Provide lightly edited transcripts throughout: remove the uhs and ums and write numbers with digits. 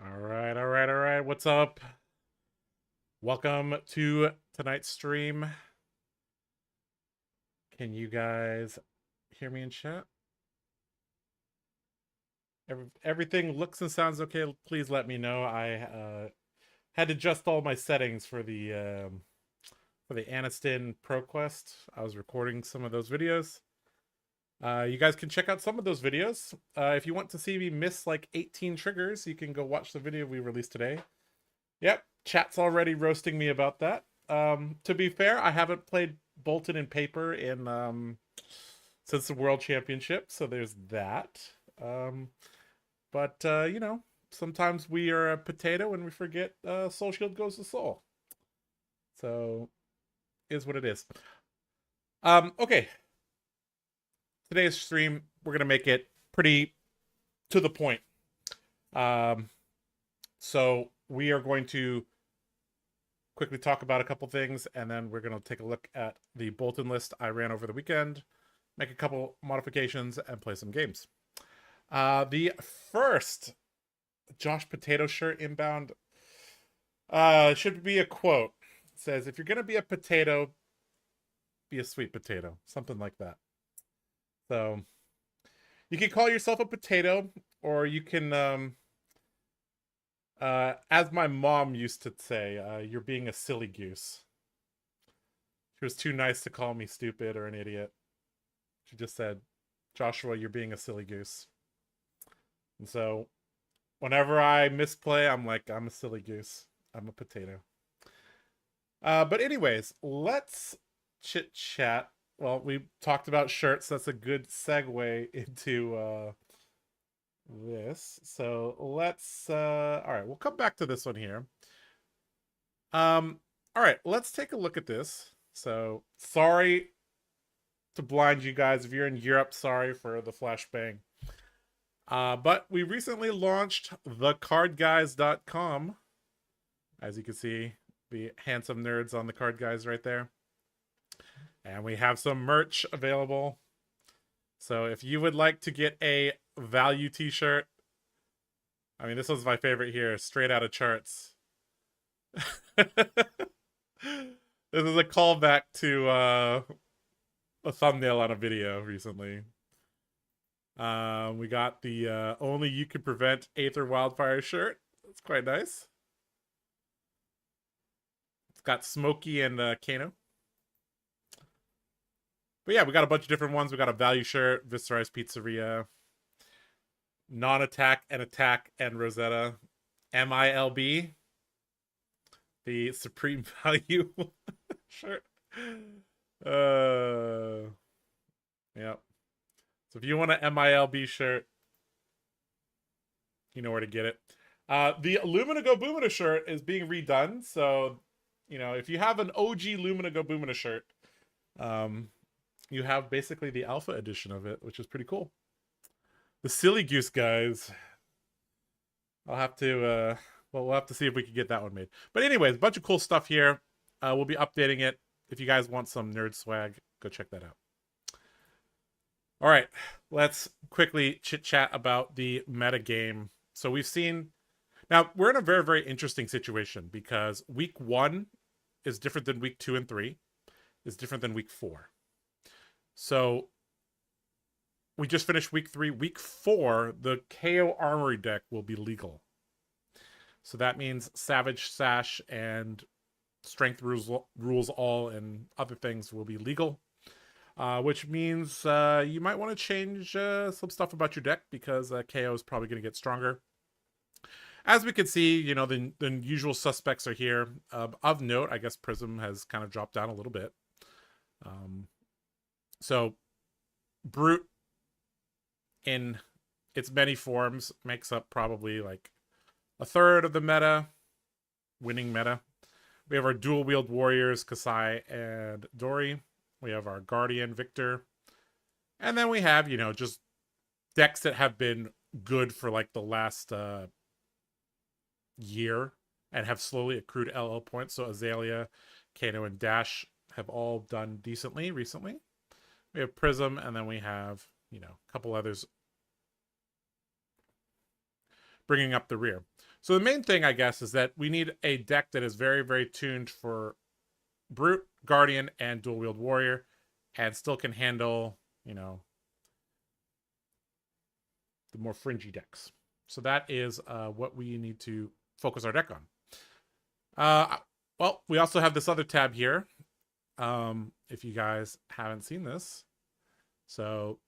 All right, all right, all right. What's up? Welcome to tonight's stream. Can you guys hear me in chat? Everything looks and sounds okay. Please let me know. I had to adjust all my settings for the Aniston ProQuest. I was recording some of those videos. You guys can check out some of those videos. If you want to see me miss like 18 triggers, you can go watch the video we released today. Yep, chat's already roasting me about that. To be fair, I haven't played Boltyn in paper in since the World Championship, so there's that. Um, but you know, sometimes we are a potato and we forget Soul Shield goes to Soul. So is what it is. Okay. Today's stream, we're gonna make it pretty to the point. Um, so we are going to quickly talk about a couple things, and then we're going to take a look at the Boltyn list I ran over the weekend, make a couple modifications, and play some games. The first Josh Potato shirt inbound should be a quote. It says, if you're going to be a potato, be a sweet potato. Something like that. So you can call yourself a potato, or you can as my mom used to say, you're being a silly goose. She was too nice to call me stupid or an idiot. She just said, Joshua, you're being a silly goose. And so whenever I misplay, I'm like, I'm a silly goose. I'm a potato. But anyways, let's chit chat. Well, we talked about shirts. That's a good segue into this. So let's all right, we'll come back to this one here. All right, let's take a look at this. So sorry to blind you guys. If you're in Europe, sorry for the flashbang. But we recently launched TheCardGuyz.com. As you can see, the handsome nerds on the Card Guys right there. And we have some merch available. So if you would like to get a value t-shirt, I mean, this was my favorite here, straight out of charts. This is a callback to a thumbnail on a video recently. We got the Only You Can Prevent Aether Wildfire shirt. That's quite nice. It's got Smokey and Kano. But yeah, we got a bunch of different ones. We got a value shirt, Viscerize Pizzeria, Non-Attack and Attack and Rosetta, MILB, the Supreme Value shirt. Yep. So if you want an MILB shirt, you know where to get it. The Lumina Go Boomina shirt is being redone. So, you know, if you have an OG Lumina Go Boomina shirt, you have basically the alpha edition of it, which is pretty cool. The Silly Goose guys. I'll have to, well, we'll have to see if we can get that one made. But anyways, a bunch of cool stuff here. We'll be updating it. If you guys want some nerd swag, go check that out. All right, let's quickly chit chat about the meta game. So we've seen, now we're in a very, very interesting situation because week 1 is different than week 2 and 3, is different than week 4. So we just finished week 3. Week 4, the KO Armory deck will be legal. So that means Savage Sash and Strength rules all and other things will be legal. Which means you might want to change some stuff about your deck because KO is probably going to get stronger. As we can see, you know, the usual suspects are here. Of note, I guess Prism has kind of dropped down a little bit. So Brute in its many forms makes up probably like a third of the meta, winning meta. We have our dual wield warriors, Kasai and Dory. We have our Guardian, Victor. And then we have, you know, just decks that have been good for like the last year and have slowly accrued LL points. So Azalea, Kano, and Dash have all done decently recently. We have Prism, and then we have, you know, a couple others. bringing up the rear. So the main thing, I guess, is that we need a deck that is very, very tuned for Brute, Guardian, and Dual Wield Warrior, and still can handle, you know, the more fringy decks. So that is what we need to focus our deck on. Well, we also have this other tab here. If you guys haven't seen this. So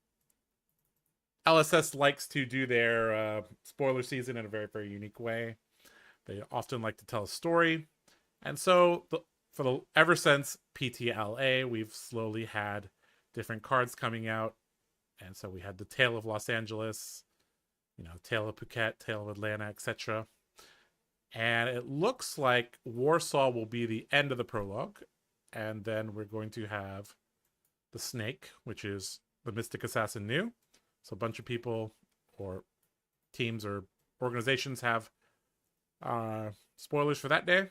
LSS likes to do their spoiler season in a very, very unique way. They often like to tell a story. And so ever since PTLA, we've slowly had different cards coming out. And so we had the Tale of Los Angeles, you know, Tale of Phuket, Tale of Atlanta, etc. And it looks like Warsaw will be the end of the prologue. And then we're going to have the Snake, which is the Mystic Assassin new. So a bunch of people or teams or organizations have spoilers for that day.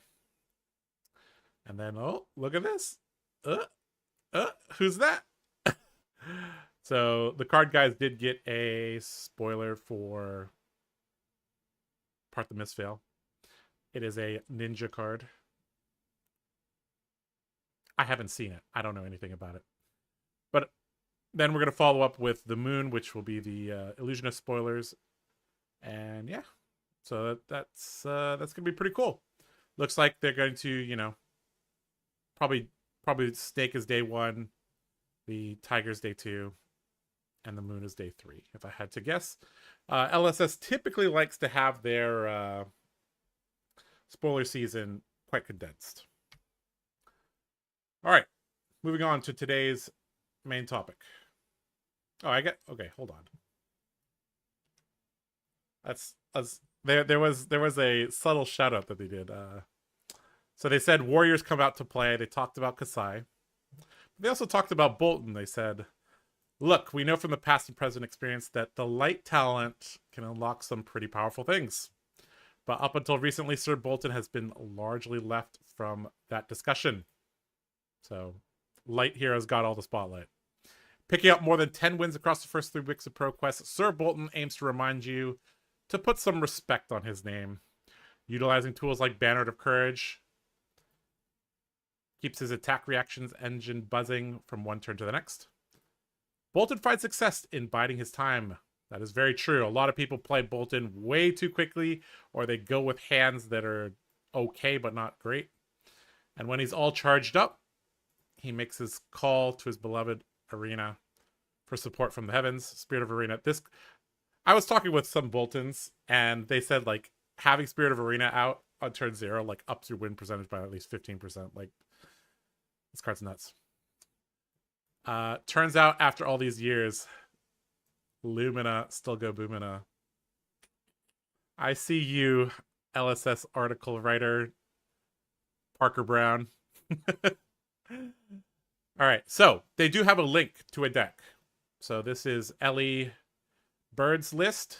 And then, oh, look at this. Who's that? So the TheCardGuyz did get a spoiler for Part the Misfail. It is a ninja card. I haven't seen it. I don't know anything about it. But then we're going to follow up with the Moon, which will be the Illusionist spoilers. And yeah, so that's going to be pretty cool. Looks like they're going to, you know, probably Snake is day 1, the Tiger's day 2, and the Moon is day 3, if I had to guess. LSS typically likes to have their spoiler season quite condensed. All right, moving on to today's main topic. Oh, okay, hold on. There was a subtle shout out that they did. So they said Warriors come out to play. They talked about Kasai. They also talked about Boltyn. They said, look, we know from the past and present experience that the light talent can unlock some pretty powerful things. But up until recently, Sir Boltyn has been largely left from that discussion. So light heroes got all the spotlight. Picking up more than 10 wins across the first 3 weeks of ProQuest, Sir Boltyn aims to remind you to put some respect on his name. Utilizing tools like Banner of Courage keeps his attack reactions engine buzzing from one turn to the next. Boltyn finds success in biding his time. That is very true. A lot of people play Boltyn way too quickly, or they go with hands that are okay but not great. And when he's all charged up, he makes his call to his beloved Arena for support from the heavens. Spirit of Arena. I was talking with some Boltyns, and they said, like, having Spirit of Arena out on turn 0, like, ups your win percentage by at least 15%. Like, this card's nuts. Turns out, after all these years, Lumina still go boomina. I see you, LSS article writer, Parker Brown. All right, so they do have a link to a deck. So this is Ellie Bird's list.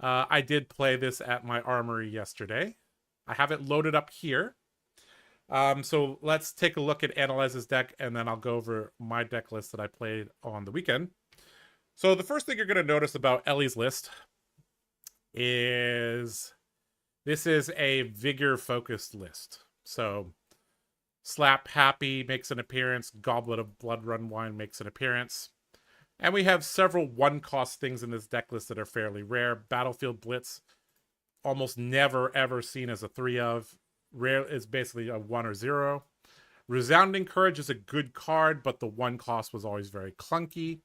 I did play this at my armory yesterday. I have it loaded up here. So let's take a look at analyze this deck, and then I'll go over my deck list that I played on the weekend. So the first thing you're going to notice about Ellie's list is this is a vigor-focused list. So Slap Happy makes an appearance. Goblet of Blood Run Wine makes an appearance. And we have several one-cost things in this deck list that are fairly rare. Battlefield Blitz, almost never, ever seen as a 3 of. Rare is basically a 1 or 0. Resounding Courage is a good card, but the 1 cost was always very clunky.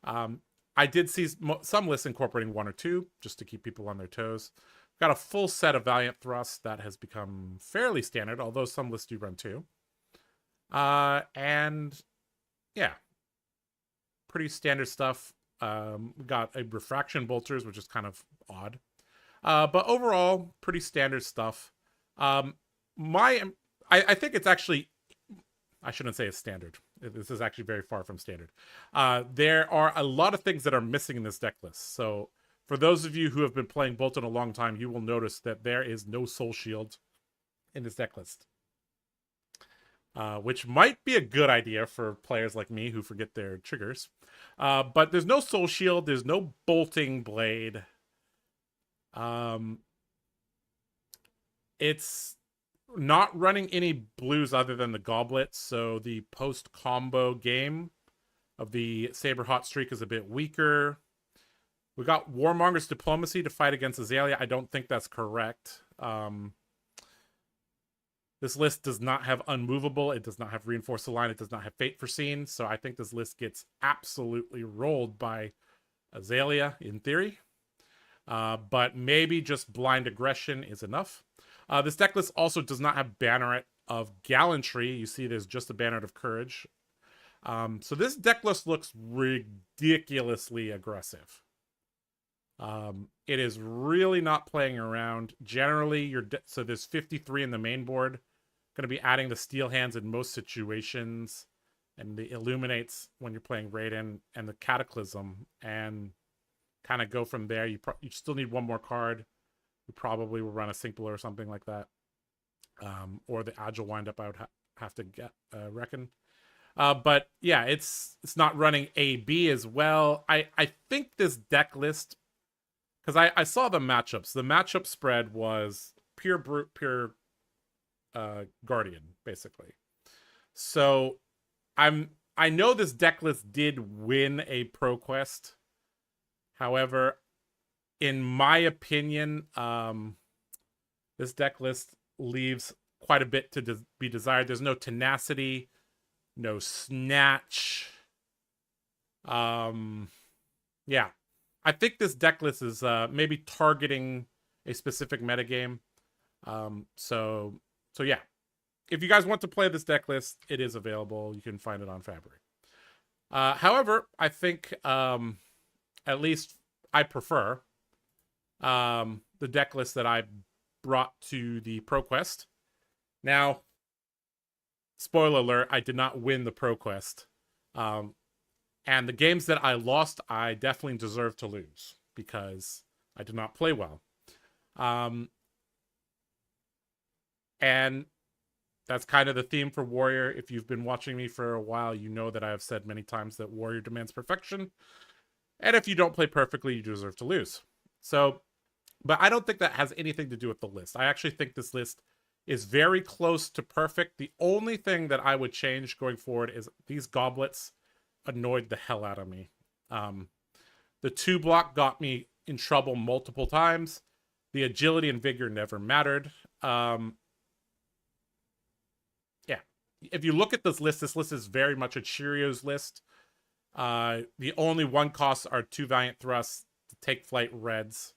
I did see some lists incorporating 1 or 2, just to keep people on their toes. Got a full set of Valiant Thrust that has become fairly standard, although some lists do run 2. And yeah, pretty standard stuff. Got a Refraction Bolters, which is kind of odd. But overall, pretty standard stuff. I think it's actually, I shouldn't say it's standard. This is actually very far from standard. There are a lot of things that are missing in this deck list. So for those of you who have been playing Boltyn a long time, you will notice that there is no Soul Shield in this deck list. Which might be a good idea for players like me who forget their triggers. But there's no Soul Shield, there's no Bolting Blade. Um, it's not running any blues other than the goblets, so the post combo game of the Saber Hot Streak is a bit weaker. We got Warmonger's Diplomacy to fight against Azalea. I don't think that's correct. This list does not have Unmovable. It does not have Reinforce the Line. It does not have Fate Foreseen. So I think this list gets absolutely rolled by Azalea in theory. But maybe just Blind Aggression is enough. This deck list also does not have Banneret of Gallantry. You see there's just a Banneret of Courage. So this deck list looks ridiculously aggressive. It is really not playing around. Generally, so there's 53 in the main board. Going to be adding the Steel Hands in most situations, and the Illuminates when you're playing Raiden, and the Cataclysm, and kind of go from there. You still need one more card. You probably will run a Simple or something like that, or the Agile Windup. I would have to reckon. But yeah, it's not running AB as well. I think this deck list, because I saw the matchups. The matchup spread was pure Guardian, basically. So I know this deck list did win a ProQuest. However, in my opinion, this deck list leaves quite a bit to be desired. There's no tenacity, no snatch. Yeah. I think this deck list is maybe targeting a specific metagame. So yeah. If you guys want to play this deck list, it is available. You can find it on Fabric. However, I think at least I prefer the deck list that I brought to the ProQuest. Now, spoiler alert, I did not win the ProQuest. And the games that I lost, I definitely deserve to lose because I did not play well. And that's kind of the theme for Warrior. If you've been watching me for a while, you know that I have said many times that Warrior demands perfection. And if you don't play perfectly, you deserve to lose. So, but I don't think that has anything to do with the list. I actually think this list is very close to perfect. The only thing that I would change going forward is these goblets annoyed the hell out of me. The 2-block got me in trouble multiple times. The agility and vigor never mattered. Yeah. If you look at this list is very much a Cheerios list. The only one costs are 2 Valiant Thrusts, Take Flight Reds.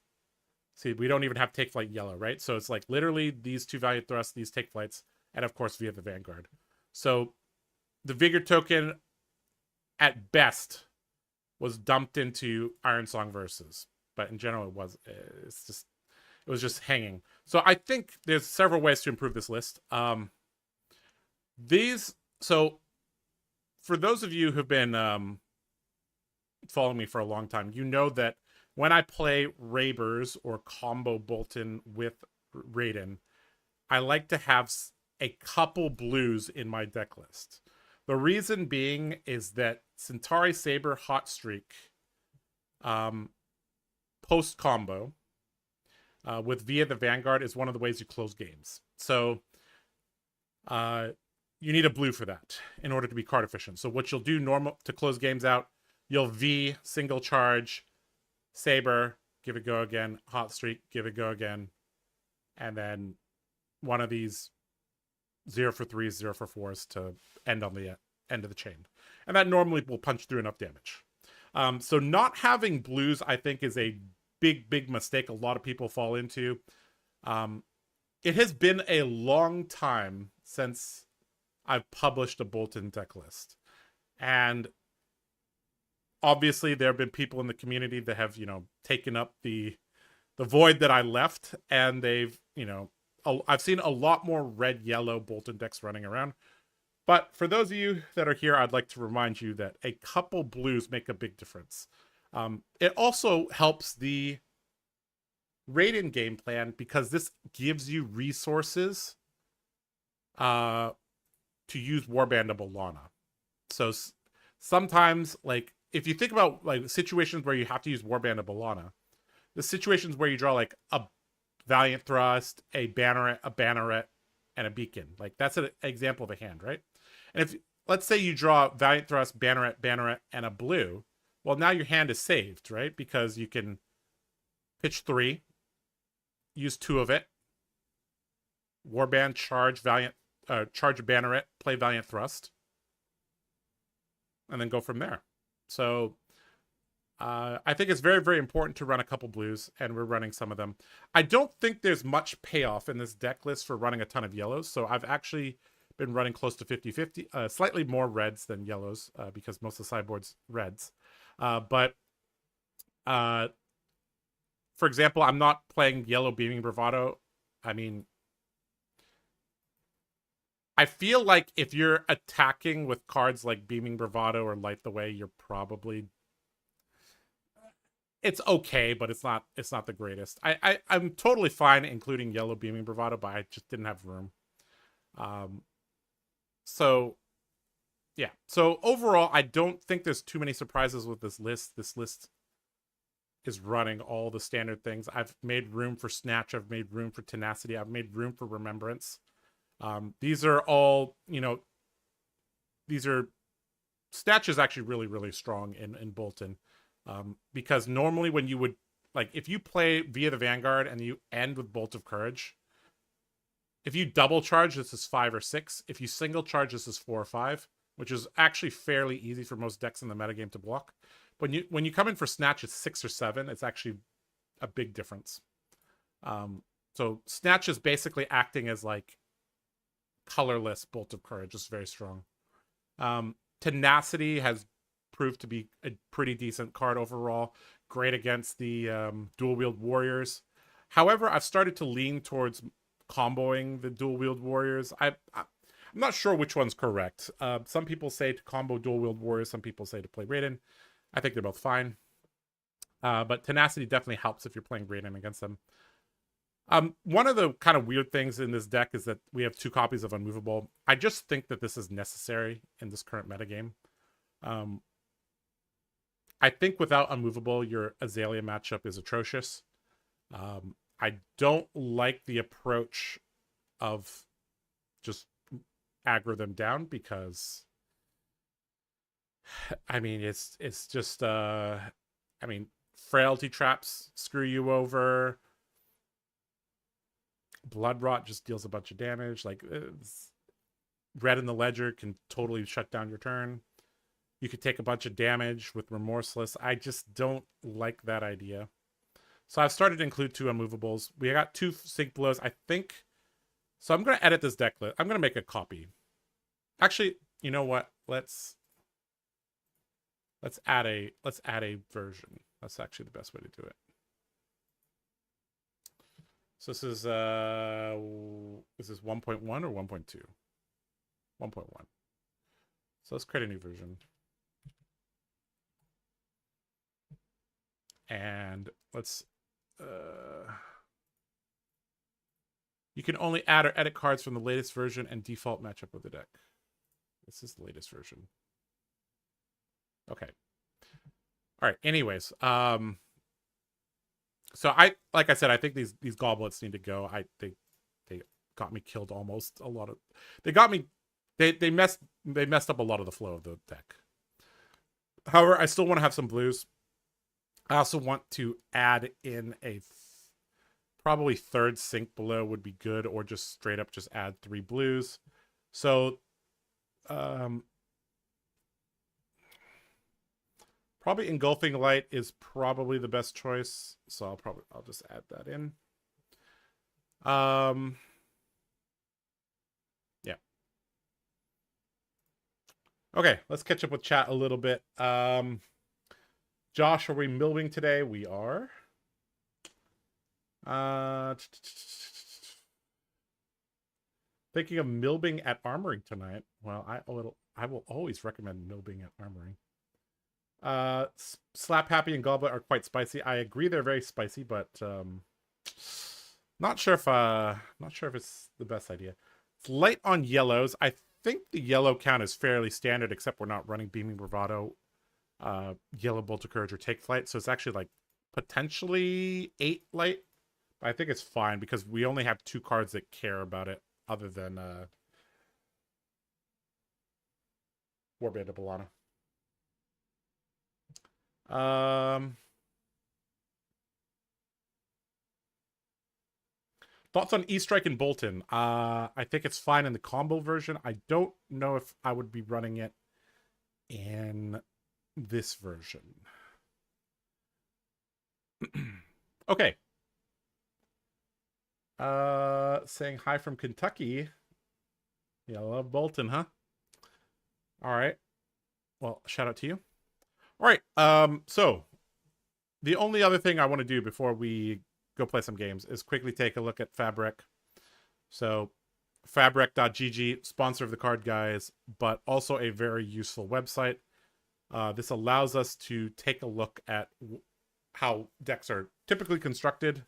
See, we don't even have Take Flight Yellow, right? So it's like literally these 2 Valiant Thrusts, these Take Flights, and of course via the Vanguard. So the Vigor token, at best, was dumped into Iron Song Versus, but in general, it was just hanging. So I think there's several ways to improve this list. So for those of you who've been following me for a long time, you know that when I play Rabers or combo Boltyn with Raiden, I like to have a couple blues in my deck list. The reason being is that Centauri Saber Hot Streak post combo with via the Vanguard is one of the ways you close games. So you need a blue for that in order to be card efficient. So what you'll do normal to close games out, you'll V single charge Saber, give it go again, Hot Streak, give it go again, and then one of these 0 for 3s, 0 for 4s to end on the end of the chain. And that normally will punch through enough damage. So not having blues, I think, is a big mistake a lot of people fall into. It has been a long time since I've published a Boltyn deck list. And obviously there have been people in the community that have, taken up the void that I left, and they've, I've seen a lot more red-yellow Boltyn decks running around. But for those of you that are here, I'd like to remind you that a couple blues make a big difference. It also helps the Raiden game plan because this gives you resources to use Warband of Bolana. So sometimes, like, if you think about like situations where you have to use Warband of Bolana, the situations where you draw like a Valiant Thrust, a Banneret, and a Beacon. Like that's an example of a hand, right? And if let's say you draw Valiant Thrust, Banneret, and a blue, well now your hand is saved, right? Because you can pitch 3, use 2 of it, Warband, charge charge a Banneret, play Valiant Thrust, and then go from there. So I think it's very, very important to run a couple blues, and we're running some of them. I don't think there's much payoff in this deck list for running a ton of yellows, so I've actually been running close to 50-50, slightly more reds than yellows, because most of the sideboard's reds. But for example, I'm not playing yellow Beaming Bravado. I mean, I feel like if you're attacking with cards like Beaming Bravado or Light the Way, you're probably... It's okay, but it's not the greatest. I'm totally fine including yellow Beaming Bravado, but I just didn't have room. So yeah. So overall, I don't think there's too many surprises with this list. This list is running all the standard things. I've made room for Snatch. I've made room for Tenacity. I've made room for Remembrance. These are all, Snatch is actually really, really strong in Boltyn. Because normally when you would, like, if you play via the Vanguard and you end with Bolt of Courage, if you double charge, this is 5 or 6. If you single charge, this is 4 or 5, which is actually fairly easy for most decks in the metagame to block. When you come in for Snatch, it's 6 or 7. It's actually a big difference. So Snatch is basically acting as like colorless Bolt of Courage. It's very strong. Tenacity has proved to be a pretty decent card overall. Great against the dual wield warriors. However, I've started to lean towards comboing the dual wield warriors. I'm not sure which one's correct. Some people say to combo dual wield warriors. Some people say to play Raiden. I think they're both fine. But Tenacity definitely helps if you're playing Raiden against them. One of the kind of weird things in this deck is that we have 2 copies of Unmovable. I just think that this is necessary in this current metagame. I think without Unmovable, your Azalea matchup is atrocious. I don't like the approach of just aggro them down because, I mean, it's just, I mean, Frailty Traps screw you over. Blood Rot just deals a bunch of damage. Like, Red in the Ledger can totally shut down your turn. You could take a bunch of damage with Remorseless. I just don't like that idea. So I've started to include 2 Unmovables. We got 2 Sync Blows, I think. So I'm going to edit this deck list. I'm going to make a copy. Actually, you know what? Let's add a version. That's actually the best way to do it. So this is 1.1 or 1.2? 1.1. So let's create a new version. And let's you can only add or edit cards from the latest version and default matchup of the deck. This is the latest version. Okay. All right. Anyways, so like I said, I think these goblets need to go. They got me killed almost a lot of. They got me. They messed up a lot of the flow of the deck. However, I still want to have some blues. I also want to add in a probably 3rd Sync Below would be good, or just straight up just add 3 blues. So probably Engulfing Light is probably the best choice. So I'll just add that in. Yeah. Okay, let's catch up with chat a little bit. Josh, are we milling today? We are. Thinking of milbing at Armoring tonight. Well, I will always recommend milbing at Armoring. Slap Happy and Goblet are quite spicy. I agree they're very spicy, but not sure if it's the best idea. It's light on yellows. I think the yellow count is fairly standard, except we're not running Beaming Bravado, Yellow Bolt of Courage, or Take Flight, so it's actually like potentially 8 light. But I think it's fine because we only have 2 cards that care about it other than Warband of Boltyn. Thoughts on E-Strike and Boltyn? I think it's fine in the combo version. I don't know if I would be running it in this version. Okay. Saying hi from Kentucky. Yeah, I love Boltyn, huh? All right. Well, shout out to you. All right. So the only other thing I want to do before we go play some games is quickly take a look at Fabric. So fabric.gg, sponsor of the Card Guys, but also a very useful website. This allows us to take a look at how decks are typically constructed.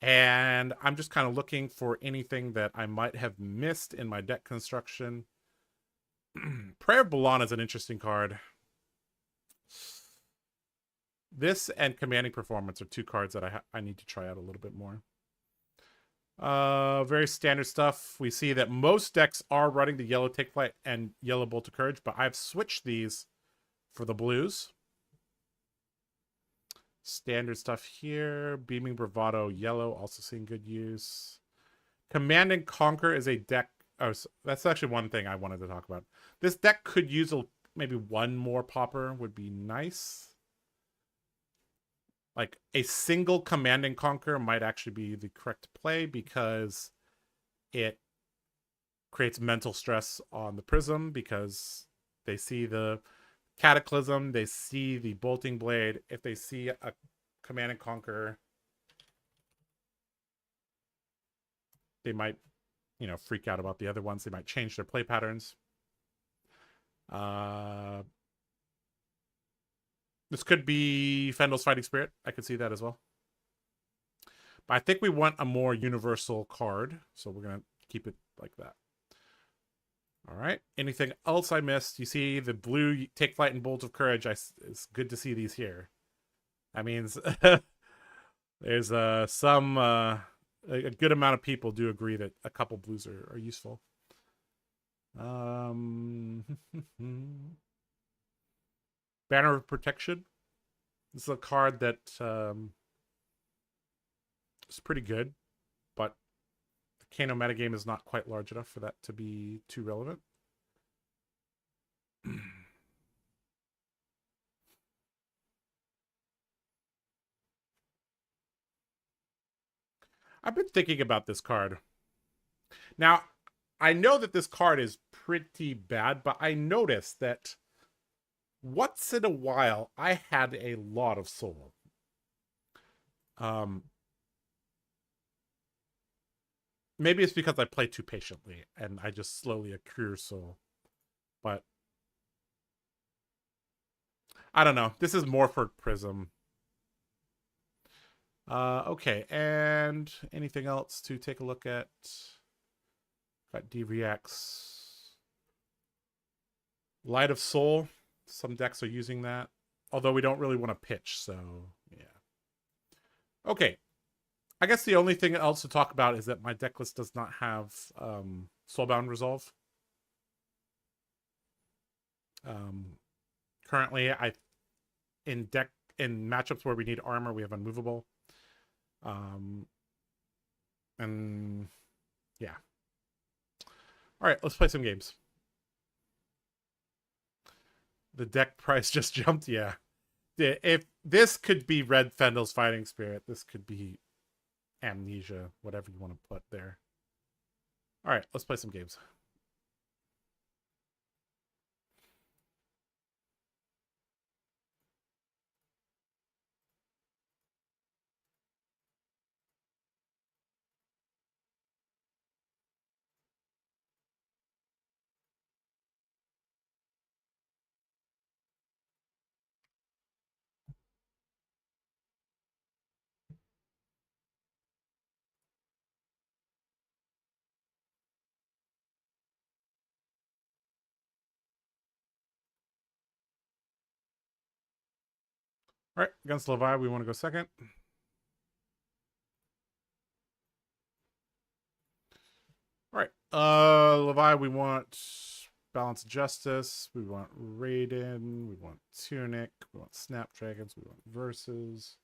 And I'm just kind of looking for anything that I might have missed in my deck construction. Prayer of Boltyn is an interesting card. This and Commanding Performance are 2 cards that I need to try out a little bit more. Very standard stuff. We see that most decks are running the yellow Take Flight and yellow Bolt of Courage, but I've switched these for the blues. Standard stuff here. Beaming Bravado, yellow, also seeing good use. Command and Conquer is a deck. Oh, so that's actually one thing I wanted to talk about. This deck could use maybe one more popper would be nice. Like a single Command and Conquer might actually be the correct play because it creates mental stress on the Prism because they see the Cataclysm, they see the Bolting Blade. If they see a Command and Conquer, they might, freak out about the other ones. They might change their play patterns. This could be Fendel's Fighting Spirit. I could see that as well. But I think we want a more universal card, so we're going to keep it like that. All right. Anything else I missed? You see the blue Take Flight and Bolt of Courage. It's good to see these here. That means there's some a good amount of people do agree that a couple blues are useful. Banner of Protection. This is a card that is pretty good, but the Kano metagame is not quite large enough for that to be too relevant. I've been thinking about this card. Now, I know that this card is pretty bad, but I noticed that once in a while I had a lot of soul. Maybe it's because I play too patiently and I just slowly accrue soul. But I don't know. This is more for Prism. Okay, and anything else to take a look at? Got D-Reacts. Light of Soul. Some decks are using that. Although we don't really want to pitch, so yeah. Okay. I guess the only thing else to talk about is that my deck list does not have Soulbound Resolve. Currently, in matchups where we need armor, we have Unmovable. And yeah. All right, let's play some games. The deck price just jumped. Yeah. If this could be Red Fendel's Fighting Spirit, this could be Amnesia, whatever you want to put there. All right, let's play some games. All right, against Levi, we want to go second. All right, Levi, we want Balance of Justice. We want Raiden. We want Tunic. We want Snapdragons. We want Versus.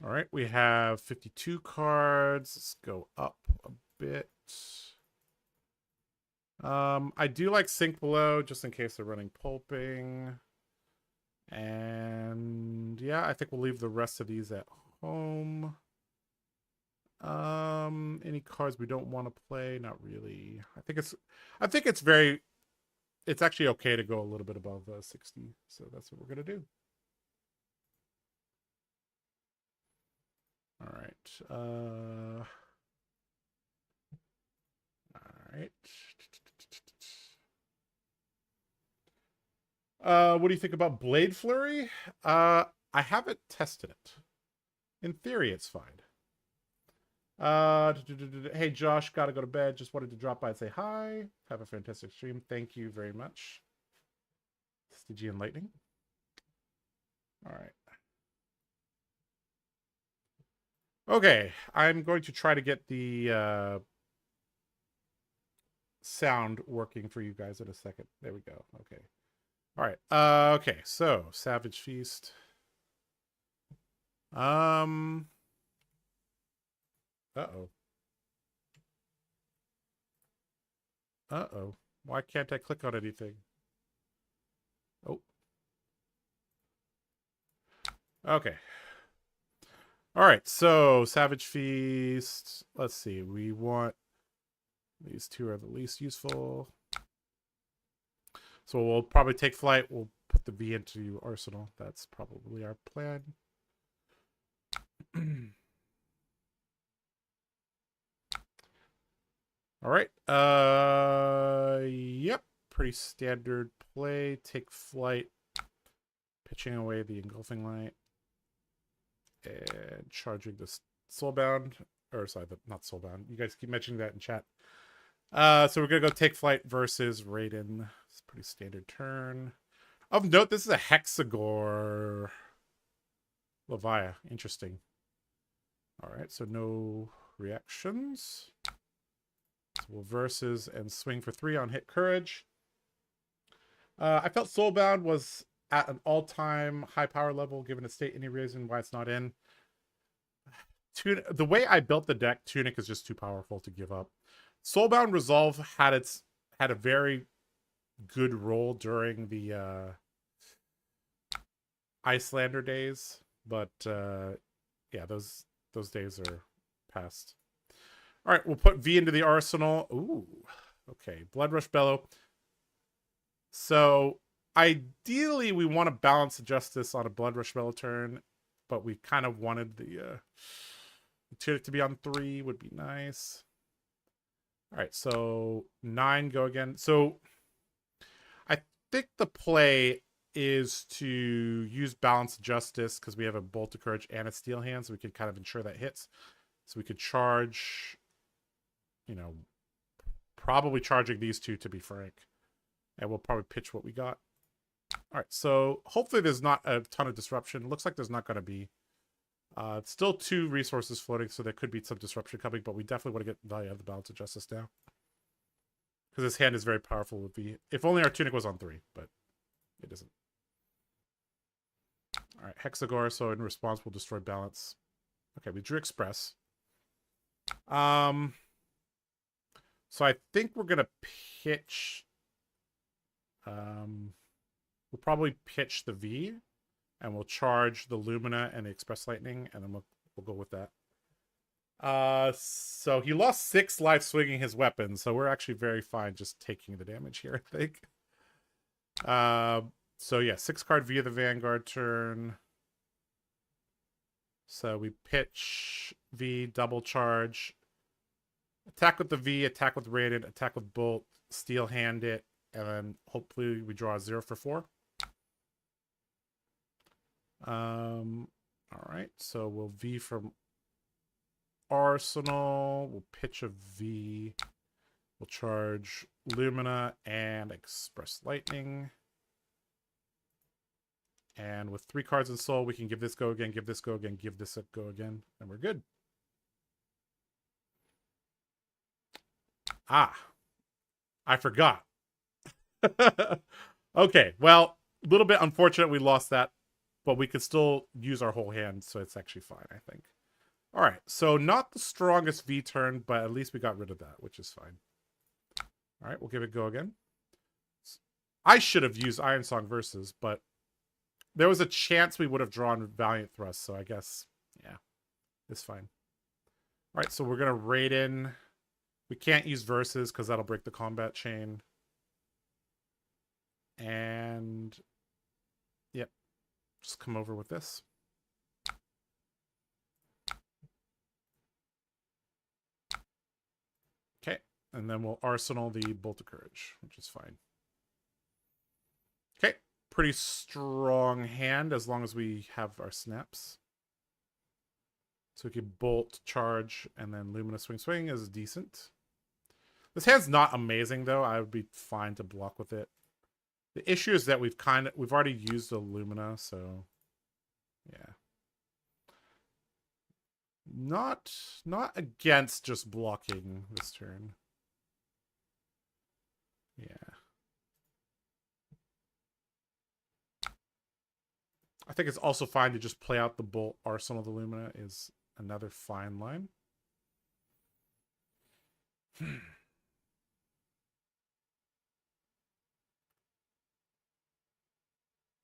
All right, we have 52 cards. Let's go up a bit. I do like Sink Below just in case they're running Pulping. And yeah, I think we'll leave the rest of these at home. Any cards we don't want to play? Not really. I think it's actually okay to go a little bit above 60. So that's what we're gonna do. All right. All right. What do you think about Blade Flurry? I haven't tested it. In theory, it's fine. Hey Josh, gotta go to bed. Just wanted to drop by and say hi. Have a fantastic stream. Thank you very much. Stygian Lightning. All right. Okay, I'm going to try to get the sound working for you guys in a second. There we go. Okay. All right. Okay, so Savage Feast. Uh-oh. Uh-oh. Why can't I click on anything? Oh. Okay. All right, so Savage Feast. Let's see. We want these two are the least useful. So we'll probably take flight. We'll put the V into Arsenal. That's probably our plan. All right. Yep. Pretty standard play. Take flight. Pitching away the Engulfing Light. And charging this Soulbound. Or sorry, not Soulbound. You guys keep mentioning that in chat. So we're gonna go take flight versus Raiden. It's a pretty standard turn. Of note, this is a Hexagore Leviah. Interesting. All right, so no reactions. So we'll versus and swing for 3 on hit Courage. I felt Soulbound was at an all-time high power level, given its state. Any reason why it's not in? The way I built the deck, Tunic is just too powerful to give up. Soulbound Resolve had a very good role during the Icelander days, but yeah, those days are past. All right, we'll put V into the Arsenal. Ooh, okay. Blood Rush Bellow. So ideally, we want to balance Justice on a Blood Rush Bellow turn, but we kind of wanted the Tunic to be on 3 would be nice. All right, so 9 go again. So I think the play is to use Balance Justice because we have a Bolt of Courage and a Steel Hand, so we could kind of ensure that hits. So we could charge, you know, probably charging these two to be frank. And we'll probably pitch what we got. All right, so hopefully there's not a ton of disruption. Looks like there's not going to be. It's still 2 resources floating, so there could be some disruption coming, but we definitely want to get value out of the Balance of Justice now. Because this hand is very powerful with V. If only our Tunic was on 3, but it isn't. All right, Hexagore, so in response, we'll destroy Balance. Okay, we drew Express. So I think we're going to pitch... we'll probably pitch the V, and we'll charge the Lumina and the Express Lightning, and then we'll go with that. So he lost 6 life swinging his weapon, so we're actually very fine just taking the damage here, I think. So yeah, 6 card via the Vanguard turn. So we pitch V, double charge, attack with the V, attack with Raiden, attack with Bolt, Steel Hand it, and then hopefully we draw a 0 for 4. All right, so we'll V from Arsenal. We'll pitch a V. We'll charge Lumina, and Express Lightning. And with 3 cards in soul, we can give this go again, give this go again, give this a go again, and we're good. Ah, I forgot. Okay, well, a little bit unfortunate we lost that, but we could still use our whole hand, so it's actually fine, I think. All right, so not the strongest V turn, but at least we got rid of that, which is fine. All right, we'll give it a go again. I should have used Iron Song Versus, but there was a chance we would have drawn Valiant Thrust, so I guess, yeah, it's fine. All right, so we're going to raid in. We can't use Versus because that'll break the combat chain. And, yep, just come over with this. Okay, and then we'll Arsenal the Bolt of Courage, which is fine. Okay, pretty strong hand as long as we have our snaps. So we can Bolt, Charge, and then Lumina Swing is decent. This hand's not amazing, though. I would be fine to block with it. The issue is that we've already used a Lumina, so yeah. Not against just blocking this turn. Yeah. I think it's also fine to just play out the Bolt. Arsenal of the Lumina is another fine line.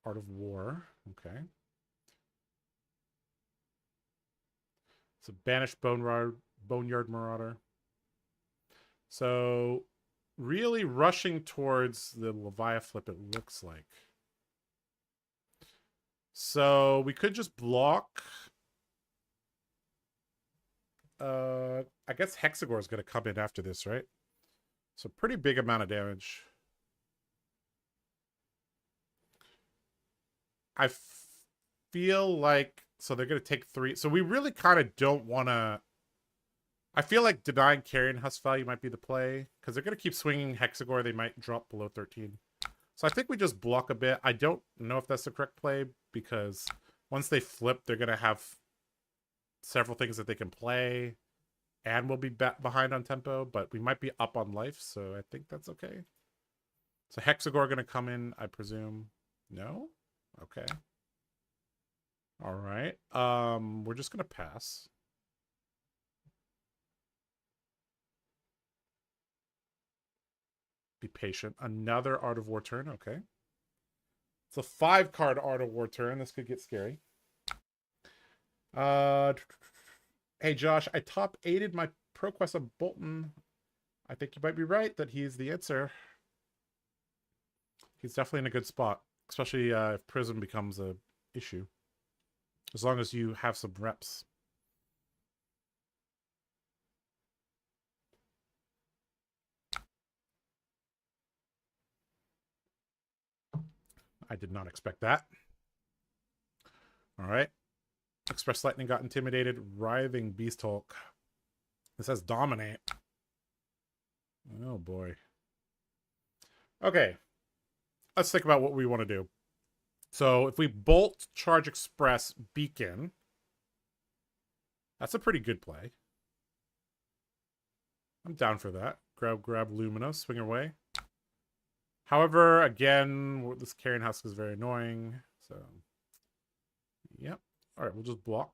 Art of War. Okay. It's a banished Boneyard Marauder. So really rushing towards the Leviathan flip, it looks like. So we could just block. I guess Hexagore is going to come in after this, right? So pretty big amount of damage. I feel like, so they're going to take 3. So we really kind of don't want to. I feel like denying Carrion Husk value might be the play, because they're going to keep swinging Hexagore. They might drop below 13. So I think we just block a bit. I don't know if that's the correct play, because once they flip, they're going to have several things that they can play, and we'll be behind on tempo, but we might be up on life, so I think that's okay. So Hexagore going to come in, I presume. No? Okay. All right. We're just going to pass. Be patient. Another Art of War turn. Okay. It's a 5-card Art of War turn. This could get scary. Hey, Josh, I top 8'd my ProQuest of Boltyn. I think you might be right that he's the answer. He's definitely in a good spot, especially if Prism becomes a issue. As long as you have some reps. I did not expect that. All right. Express Lightning got intimidated. Writhing Beast Hulk. This has Dominate. Oh, boy. Okay. Let's think about what we want to do. So if we Bolt, Charge, Express, Beacon, that's a pretty good play. I'm down for that. Grab Lumina, swing away. However, again, this Carrion Husk is very annoying. So, yep. All right, we'll just block.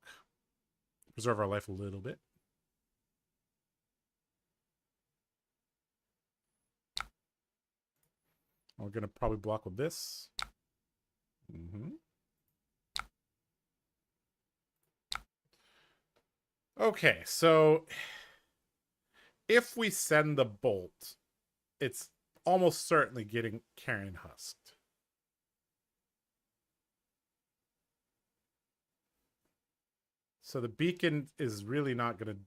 Preserve our life a little bit. We're going to probably block with this. Okay, so if we send the Bolt, it's almost certainly getting Carrion Husked. So the Beacon is really not going to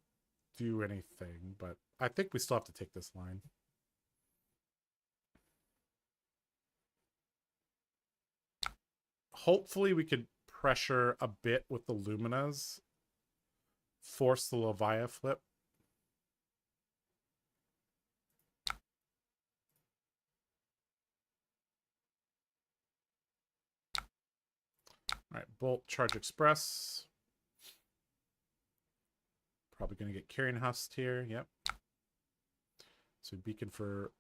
do anything, but I think we still have to take this line. Hopefully we could pressure a bit with the Luminas. Force the Leviathan flip. Bolt, Charge Express. Probably going to get Carrion Husk here. Yep. So beacon for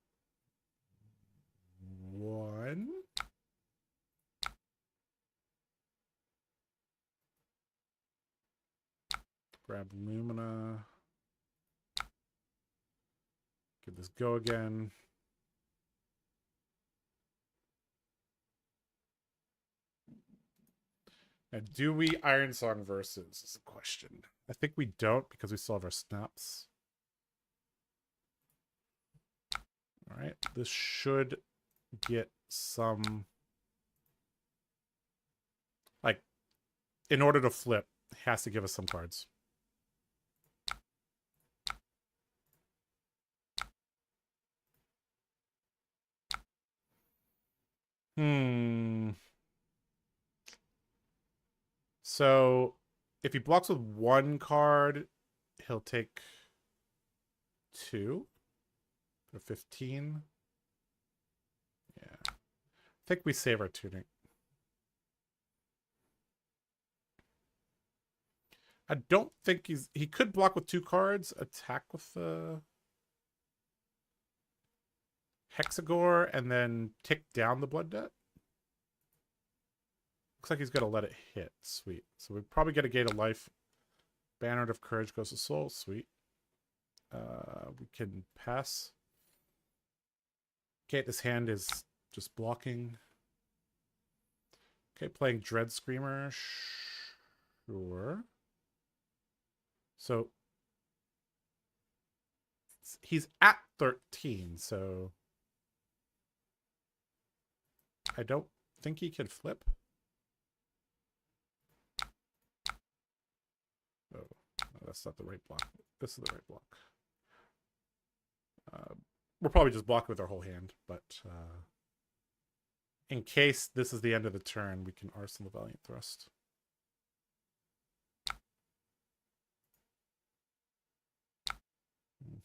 1. Grab Lumina. Give this go again. Now, do we Iron Song versus is the question. I think we don't because we still have our snaps. All right, this should get some, like, in order to flip, it has to give us some cards. So if he blocks with 1 card, he'll take 2 for 15. Yeah. I think we save our Tunic. I don't think he could block with 2 cards, attack with the Hexagore, and then tick down the Blood Debt. Looks like he's going to let it hit. Sweet. So we probably get a Gate of Life. Banner of Courage goes to Soul. Sweet. We can pass. Okay, this hand is just blocking. Okay, playing Dread Screamer. Sure. So he's at 13, so I don't think he can flip. Oh, no, that's not the right block. This is the right block. We're probably just blocking with our whole hand, but in case this is the end of the turn, we can Arsenal the Valiant Thrust.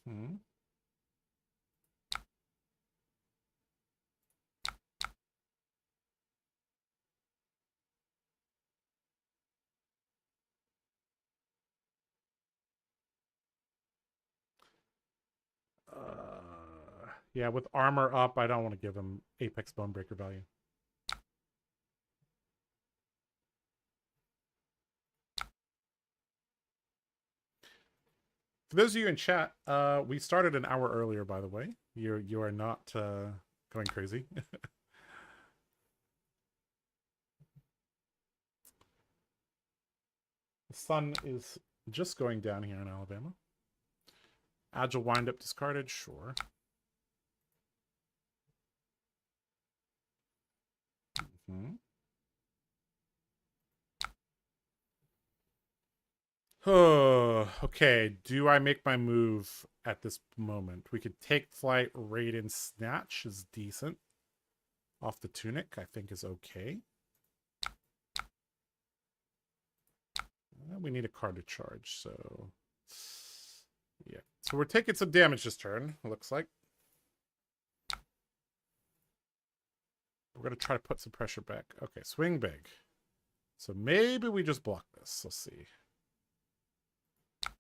Mm-hmm. Yeah, with armor up, I don't want to give him Apex Bonebreaker value. For those of you in chat, we started an hour earlier, by the way. You are not going crazy. The sun is just going down here in Alabama. Agile Windup discarded, sure. Mm-hmm. Oh, okay, do I make my move at this moment? We could take flight, raid, and snatch is decent. Off the Tunic, I think is okay. We need a card to charge, so yeah. So we're taking some damage this turn, it looks like. We're going to try to put some pressure back. Okay, swing big. So maybe we just block this. Let's see.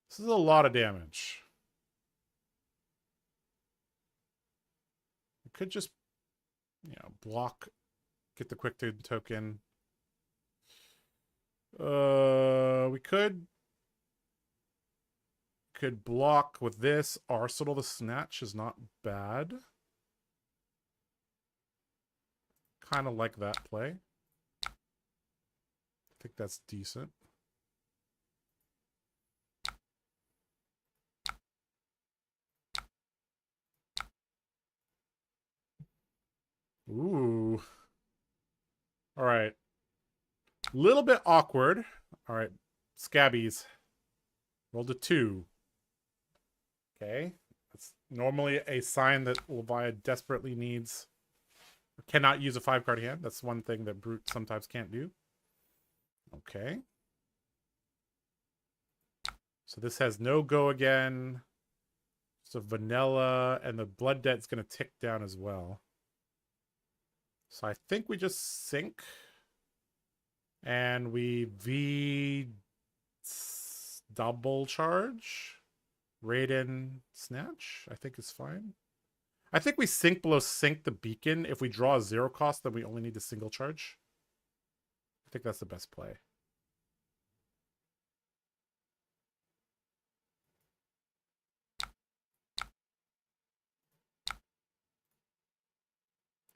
This is a lot of damage. We could just, you know, block, get the quick token. We could block with this. Arsenal the Snatch is not bad. Kind of like that play. I think that's decent. Ooh. All right. Little bit awkward. All right. Scabbies. Rolled a 2. Okay. That's normally a sign that Leviah desperately needs or cannot use a 5-card hand. That's one thing that Brute sometimes can't do. Okay. So this has no go again. So vanilla, and the Blood Debt's going to tick down as well. So I think we just sink. And we double charge. Raiden Snatch, I think is fine. I think we sink below sync the beacon. If we draw a 0 cost, then we only need a single charge. I think that's the best play.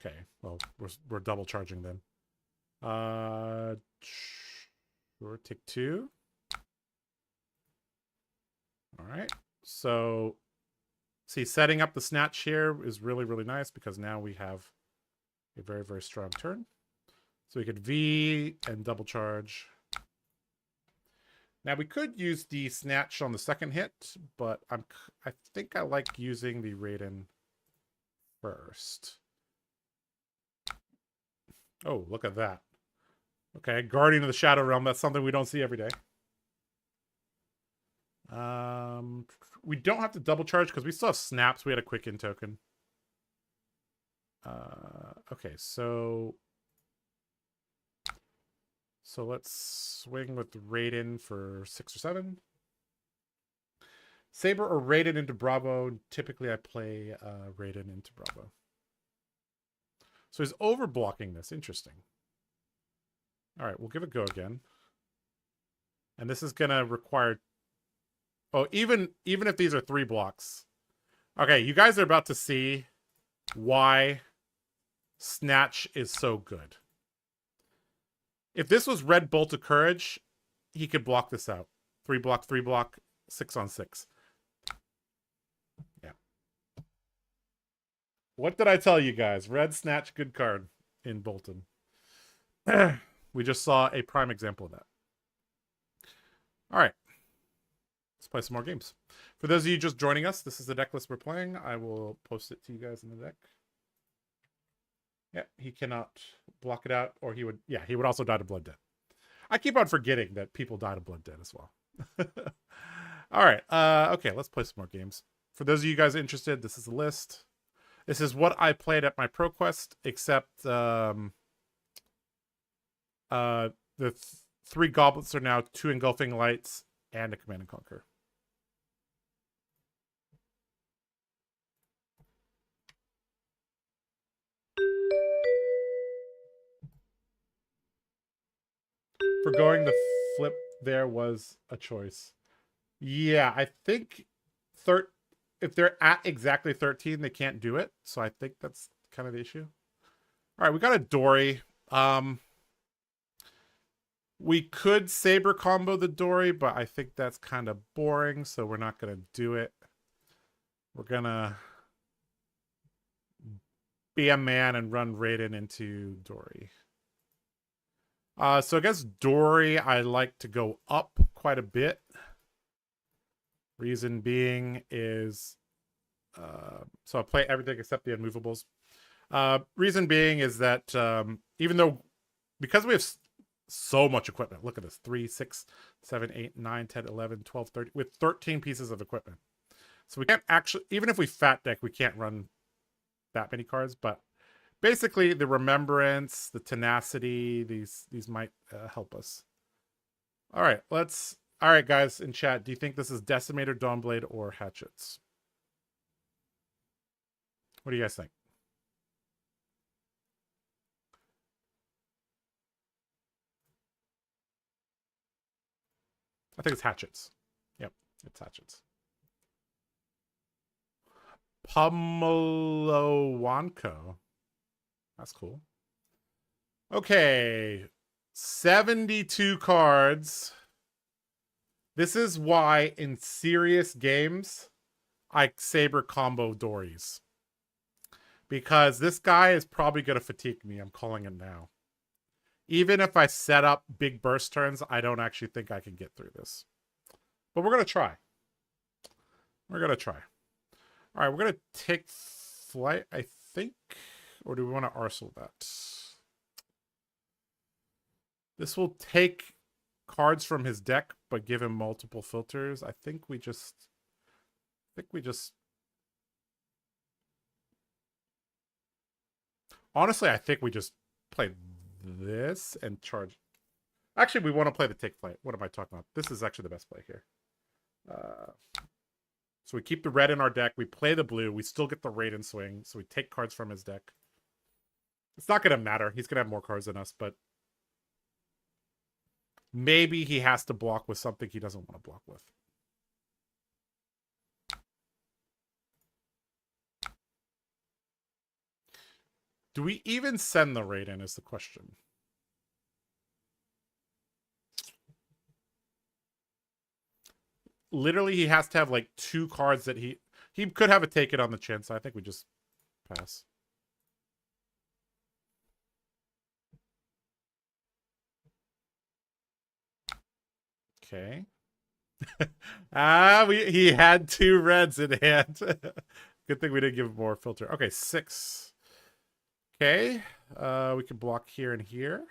Okay, well, we're double charging then. Sure, take 2. All right, so see, setting up the snatch here is really, really nice because now we have a very, very strong turn. So we could V and double charge. Now we could use the snatch on the second hit, but I think I like using the Raiden first. Oh, look at that. Okay, Guardian of the Shadow Realm. That's something we don't see every day. We don't have to double charge because we still have snaps. We had a quick in token. Okay, so let's swing with Raiden for 6 or 7. Saber or Raiden into Bravo. Typically, I play Raiden into Bravo. So he's overblocking this. Interesting. All right, we'll give it a go again. And this is going to require... Oh, even if these are 3 blocks. Okay, you guys are about to see why Snatch is so good. If this was Red Bolt of Courage, he could block this out. 3 block, 3 block, 6 on 6. Yeah. What did I tell you guys? Red Snatch, good card in Boltyn. We just saw a prime example of that. All right. Let's play some more games. For those of you just joining us, this is the deck list we're playing. I will post it to you guys in the deck. Yeah, he cannot block it out, or he would also die to Blood Debt. I keep on forgetting that people die to Blood Debt as well. All right. Okay, let's play some more games. For those of you guys interested, this is the list. This is what I played at my ProQuest, except the 3 goblets are now 2 engulfing lights and a Command and Conquer. Forgoing the flip there was a choice. Yeah, I think if they're at exactly 13, they can't do it. So I think that's kind of the issue. All right, we got a Dory. We could Saber combo the Dory, but I think that's kind of boring, so we're not going to do it. We're going to be a man and run Raiden into Dory. So against Dory, I like to go up quite a bit. Reason being is... so I'll play everything except the unmovables. Reason being is that because we have so much equipment, look at this, 3, 6, 7, 8, 9, 10, 11, 12, 13, with 13 pieces of equipment. So we can't actually, even if we fat deck, we can't run that many cards, but basically the Remembrance, the Tenacity, these might help us. All right, guys in chat, do you think this is Decimator, Dawnblade, or Hatchets? What do you guys think? I think it's Hatchets. Yep, it's Hatchets. Pomolowanko. That's cool. Okay. 72 cards. This is why in serious games, I Saber combo Dories. Because this guy is probably going to fatigue me. I'm calling it now. Even if I set up big burst turns, I don't actually think I can get through this. But we're going to try. We're going to try. All right, we're going to take flight, I think. Or do we want to Arsenal that? This will take cards from his deck, but give him multiple filters. I think we just... Honestly, I think we just play this and charge. Actually, we want to play the take flight. What am I talking about? This is actually the best play here. So we keep the red in our deck. We play the blue. We still get the Raiden swing. So we take cards from his deck. It's not going to matter. He's going to have more cards than us, but maybe he has to block with something he doesn't want to block with. Do we even send the Raiden is the question. Literally, he has to have like 2 cards that he could have a take it on the chin, so I think we just pass. Okay. He had 2 reds in hand. Good thing we didn't give him more filter. Okay, 6. Okay. We can block here and here.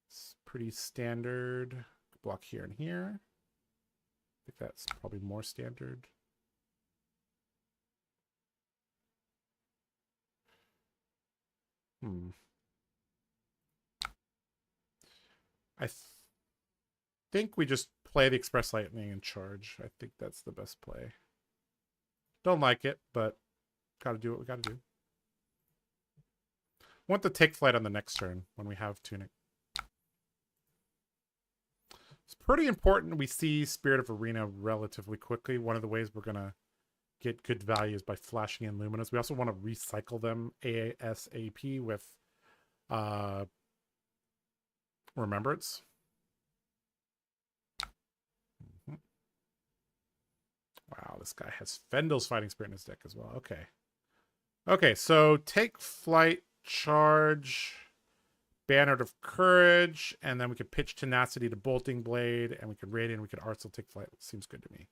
It's pretty standard. Block here and here. I think that's probably more standard. I think we just play the Express Lightning and charge. I think that's the best play. Don't like it, but gotta do what we gotta do. Want to take flight on the next turn when we have Tunic. It's pretty important we see Spirit of Arena relatively quickly. One of the ways we're gonna get good value is by flashing in Luminous. We also want to recycle them ASAP with Remembrance. Wow, this guy has Fendel's Fighting Spirit in his deck as well. Okay. Okay, so take flight, charge, Banner of Courage, and then we could pitch Tenacity to Bolting Blade, and we could Radiant, we could Arsenal take flight. Seems good to me.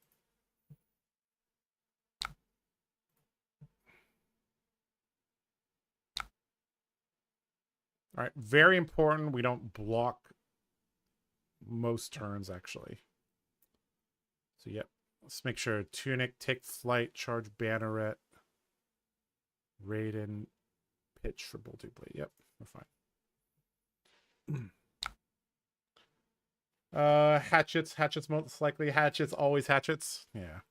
All right, very important. We don't block most turns, actually. So, yep. Let's make sure Tunic, take flight, charge Banneret, Raiden, pitch for Bolting Blade. Yep, we're fine. Hatchets most likely. Hatchets, always hatchets. Yeah.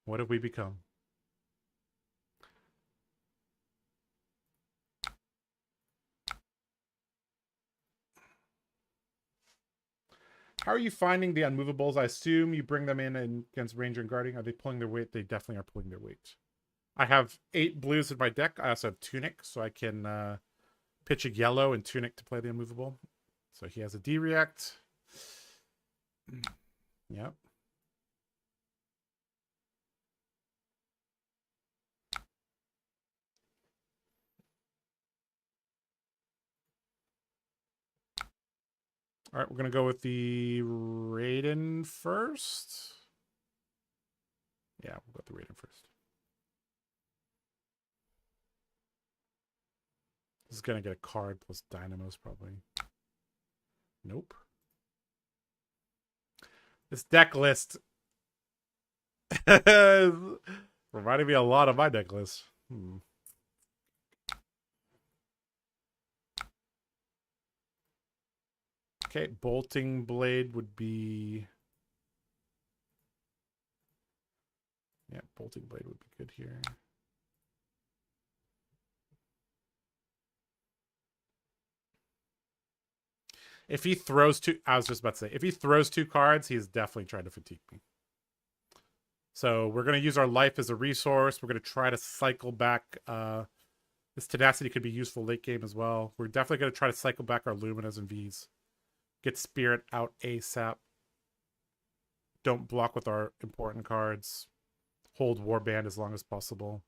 What have we become? How are you finding the unmovables? I assume you bring them in against Ranger and Guardian. Are they pulling their weight? They definitely are pulling their weight. I have 8 blues in my deck. I also have Tunic, so I can pitch a yellow and Tunic to play the unmovable. So he has a D-React. Yep. All right, we're going to go with the Raiden first. Yeah, we'll go with the Raiden first. This is going to get a card plus Dynamos, probably. Nope. This deck list reminded me a lot of my deck list. Okay, Bolting Blade would be... Yeah, Bolting Blade would be good here. If he throws 2... I was just about to say, if he throws 2 cards, he's definitely trying to fatigue me. So we're going to use our life as a resource. We're going to try to cycle back... this Tenacity could be useful late game as well. We're definitely going to try to cycle back our Luminas and Vs. Get Spirit out ASAP. Don't block with our important cards. Hold Warband as long as possible.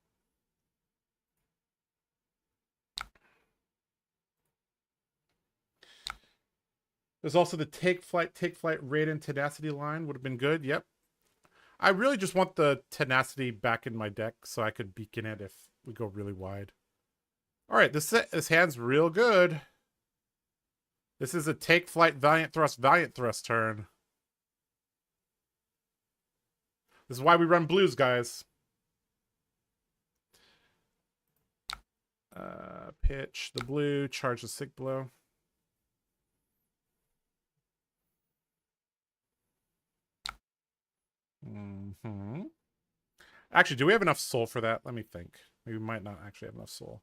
There's also the take flight, Raiden Tenacity line would have been good. Yep. I really just want the Tenacity back in my deck so I could beacon it if we go really wide. All right, this hand's real good. This is a take flight, Valiant Thrust turn. This is why we run blues, guys. Pitch the blue, charge the sick blow. Actually, do we have enough soul for that? Let me think. We might not actually have enough soul.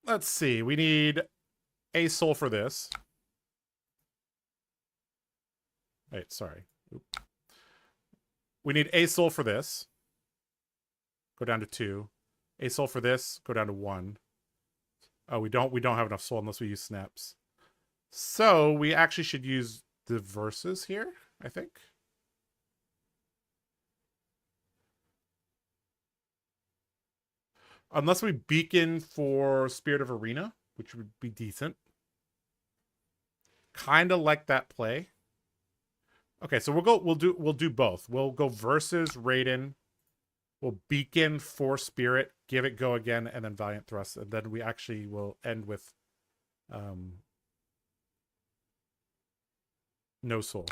Let's see. We need a soul for this. Wait, sorry. Oop. We need a soul for this. Go down to 2. A soul for this. Go down to 1. Oh, we don't have enough soul unless we use snaps. So we actually should use the verses here, I think. Unless we beacon for Spirit of Arena, which would be decent. Kind of like that play. Okay, so we'll do both. We'll go versus Raiden. We'll beacon for Spirit, give it go again, and then Valiant Thrust, and then we actually will end with no soul.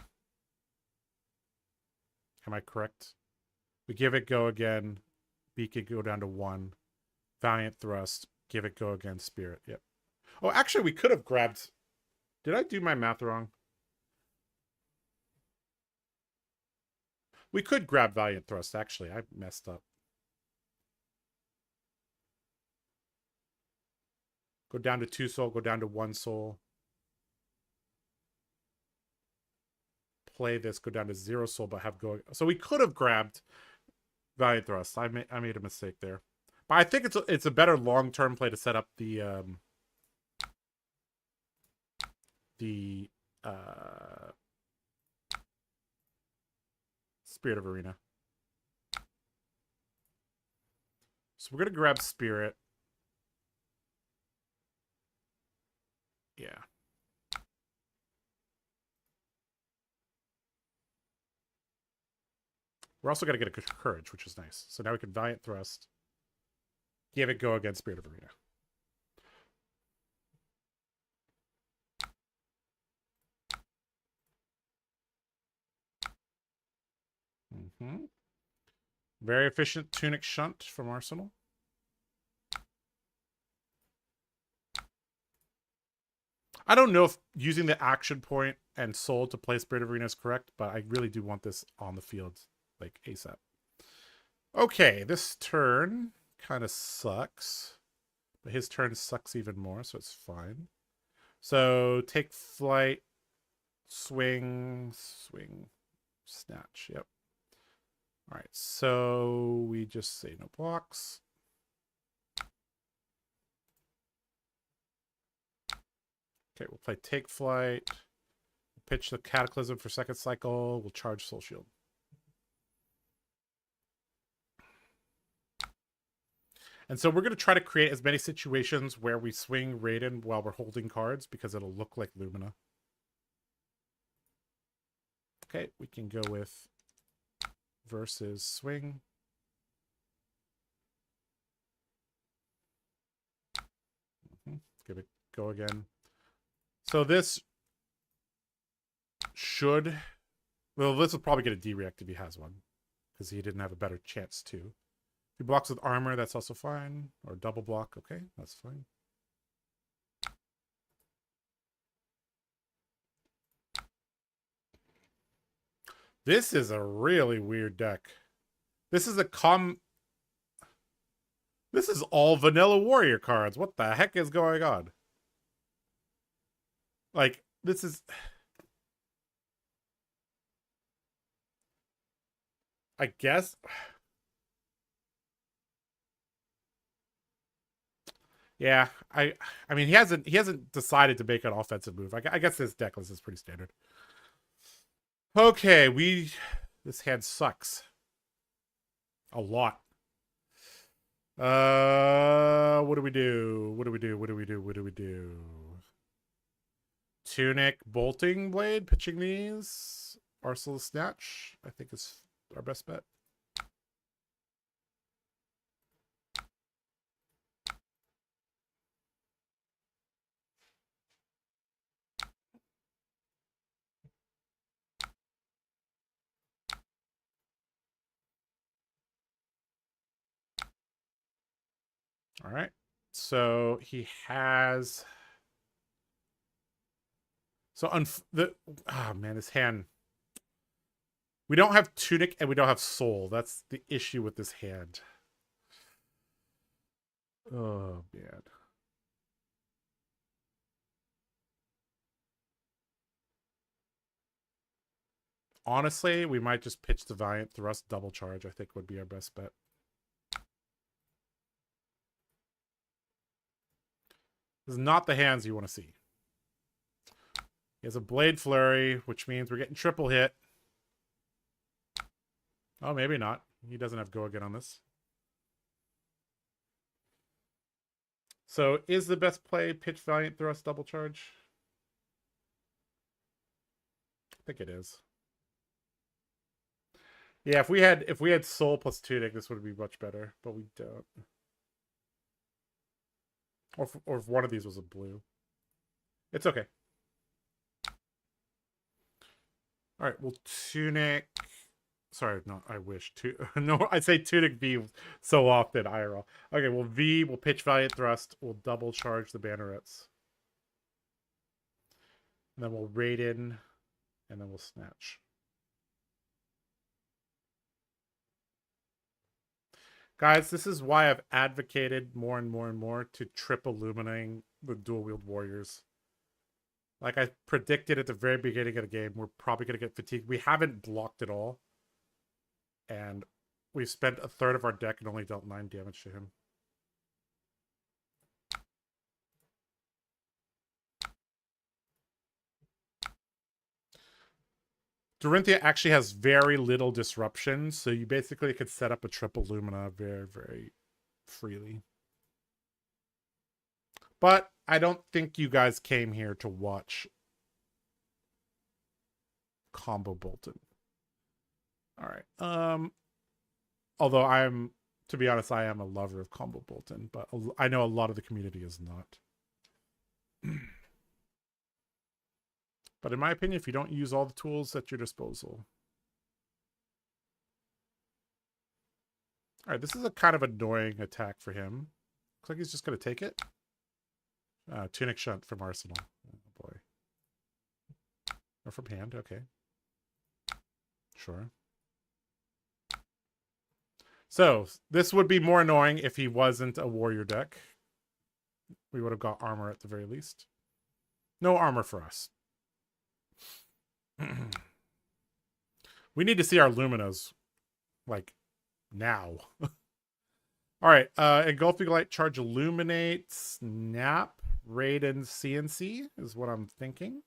Am I correct? We give it go again, beacon go down to 1, Valiant Thrust, give it go again, Spirit. Yep. Oh, actually, we could have grabbed. Did I do my math wrong? We could grab Valiant Thrust, actually. I messed up. Go down to 2 soul, go down to 1 soul. Play this, go down to 0 soul, but have go. So we could have grabbed Valiant Thrust. I made a mistake there. But I think it's a better long-term play to set up the Spirit of Arena. So we're gonna grab Spirit. Yeah. We're also gonna get a Courage, which is nice. So now we can Valiant Thrust. Give it go against Spirit of Arena. Very efficient Tunic Shunt from Arsenal. I don't know if using the action point and soul to play Spirit of Arena is correct, but I really do want this on the field, like ASAP. Okay, this turn kind of sucks, but his turn sucks even more, so it's fine. So take flight, swing, snatch. Yep. All right, so we just say no blocks. Okay, we'll play Take Flight. Pitch the Cataclysm for second cycle. We'll charge Soul Shield. And so we're going to try to create as many situations where we swing Raiden while we're holding cards because it'll look like Lumina. Okay, we can go with versus swing. Give it go again. So this should... Well, this will probably get a D-React if he has one. Because he didn't have a better chance to. If he blocks with armor, that's also fine. Or double block, okay, that's fine. This is a really weird deck. This is a This is all vanilla warrior cards. What the heck is going on? Like, this is... I guess... Yeah, I mean, he hasn't decided to make an offensive move. I guess this deck list is pretty standard. Okay, this hand sucks. A lot. What do we do? What do we do? What do we do? What do we do? Tunic, Bolting Blade, pitching these. Arsenal Snatch, I think is our best bet. All right. So he has. So oh man, his hand. We don't have Tunic and we don't have Soul. That's the issue with this hand. Oh man. Honestly, we might just pitch the Valiant Thrust double charge. I think would be our best bet. This is not the hands you want to see. He has a Blade Flurry, which means we're getting triple hit. Oh, maybe not. He doesn't have go again on this. So is the best play pitch Valiant Thrust double charge? I think it is. Yeah, if we had Soul plus Tunic, this would be much better, but we don't. Or if one of these was a blue. It's okay. All right, well, Tunic. Sorry, no, I wish. No, I say Tunic V so often, IRL. Okay, well, V will pitch Valiant Thrust. We'll double charge the Bannerets. And then we'll raid in, and then we'll snatch. Guys, this is why I've advocated more and more and more to triple illuminating the dual wield warriors. Like I predicted at the very beginning of the game, we're probably going to get fatigued. We haven't blocked at all. And we've spent a third of our deck and only dealt 9 damage to him. Dorinthia actually has very little disruption, so you basically could set up a triple Lumina very, very freely. But I don't think you guys came here to watch combo Boltyn. All right. Although to be honest, I am a lover of combo Boltyn, but I know a lot of the community is not. But in my opinion, if you don't use all the tools at your disposal. All right, this is a kind of annoying attack for him. Looks like he's just going to take it. Tunic Shunt from Arsenal. Oh, boy. Or from hand, okay. Sure. So, this would be more annoying if he wasn't a warrior deck. We would have got armor at the very least. No armor for us. We need to see our Luminas, like, now. All right, Engulfing Light, Charge Illuminate, Snap, Raid, and CNC is what I'm thinking.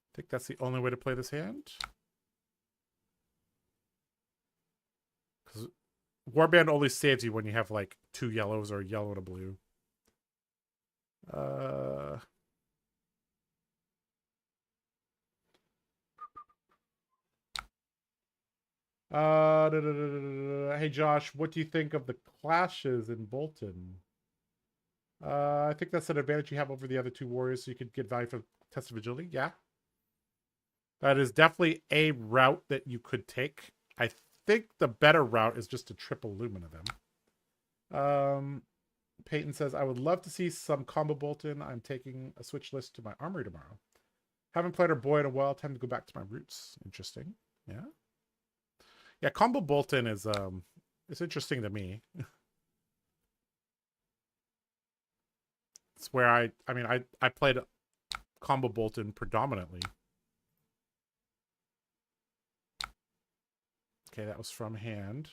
I think that's the only way to play this hand. Because Warband only saves you when you have, like, 2 yellows or a yellow and a blue. Hey Josh, what do you think of the clashes in Boltyn? I think that's an advantage you have over the other 2 warriors, so you could get value for Test of Agility. Yeah. That is definitely a route that you could take. I think the better route is just to triple Lumina them. Peyton says, I would love to see some combo Boltyn. I'm taking a switch list to my armory tomorrow. Haven't played our boy in a while. Time to go back to my roots. Interesting. Yeah. Yeah, combo Boltyn is it's interesting to me. It's where I played combo Boltyn predominantly. Okay, that was from hand.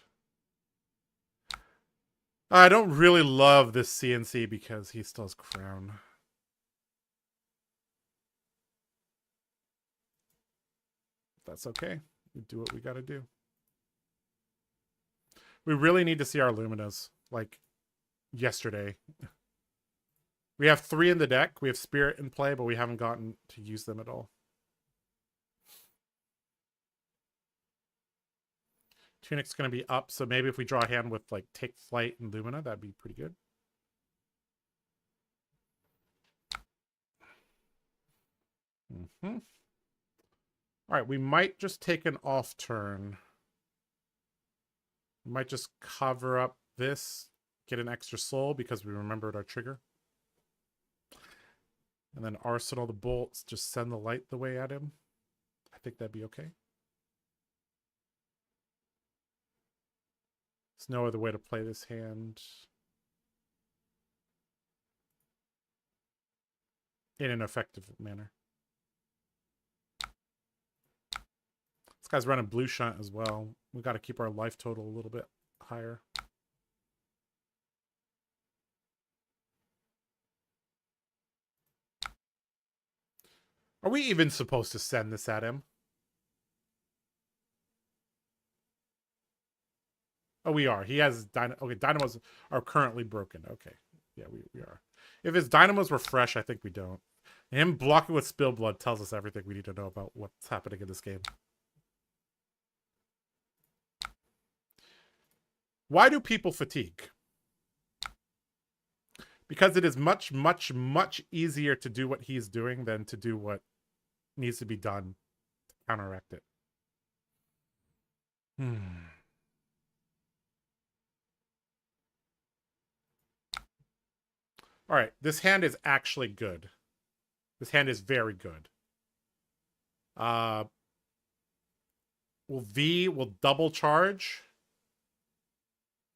I don't really love this CNC because he still has Crown. That's okay. We do what we gotta do. We really need to see our Luminas, like, yesterday. We have 3 in the deck. We have Spirit in play, but we haven't gotten to use them at all. Tunic's going to be up, so maybe if we draw a hand with, like, Take Flight and Lumina, that'd be pretty good. All right, we might just take an off turn. We might just cover up this, get an extra soul because we remembered our trigger. And then arsenal the bolts, just send the light the way at him. I think that'd be okay. There's no other way to play this hand in an effective manner. This guy's running blue shunt as well. We got to keep our life total a little bit higher. Are we even supposed to send this at him? Oh, we are. He has okay, dynamos are currently broken. Okay. Yeah, we are. If his dynamos were fresh, I think we don't. Him blocking with spill blood tells us everything we need to know about what's happening in this game. Why do people fatigue? Because it is much, much, much easier to do what he's doing than to do what needs to be done to counteract it. All right, this hand is actually good. This hand is very good. We'll double charge.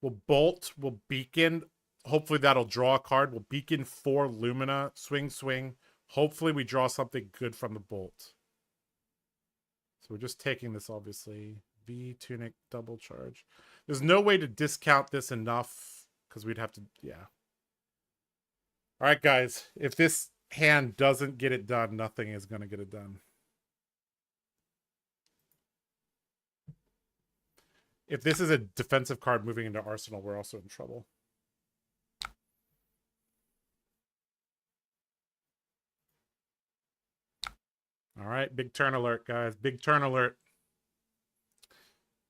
We'll bolt. We'll beacon. Hopefully that'll draw a card. We'll beacon 4 Lumina. Swing, swing. Hopefully we draw something good from the bolt. So we're just taking this, obviously. V, tunic, double charge. There's no way to discount this enough because we'd have to, yeah. All right, guys. If this hand doesn't get it done, nothing is going to get it done. If this is a defensive card moving into Arsenal, we're also in trouble. All right, big turn alert, guys. Big turn alert.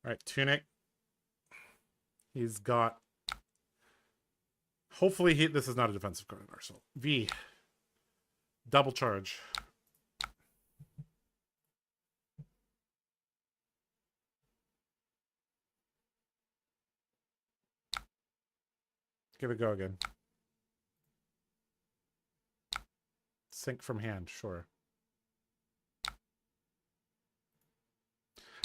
All right, tunic. He's got... Hopefully this is not a defensive card in Arsenal. V. Double charge. Give it a go again. Sink from hand, sure.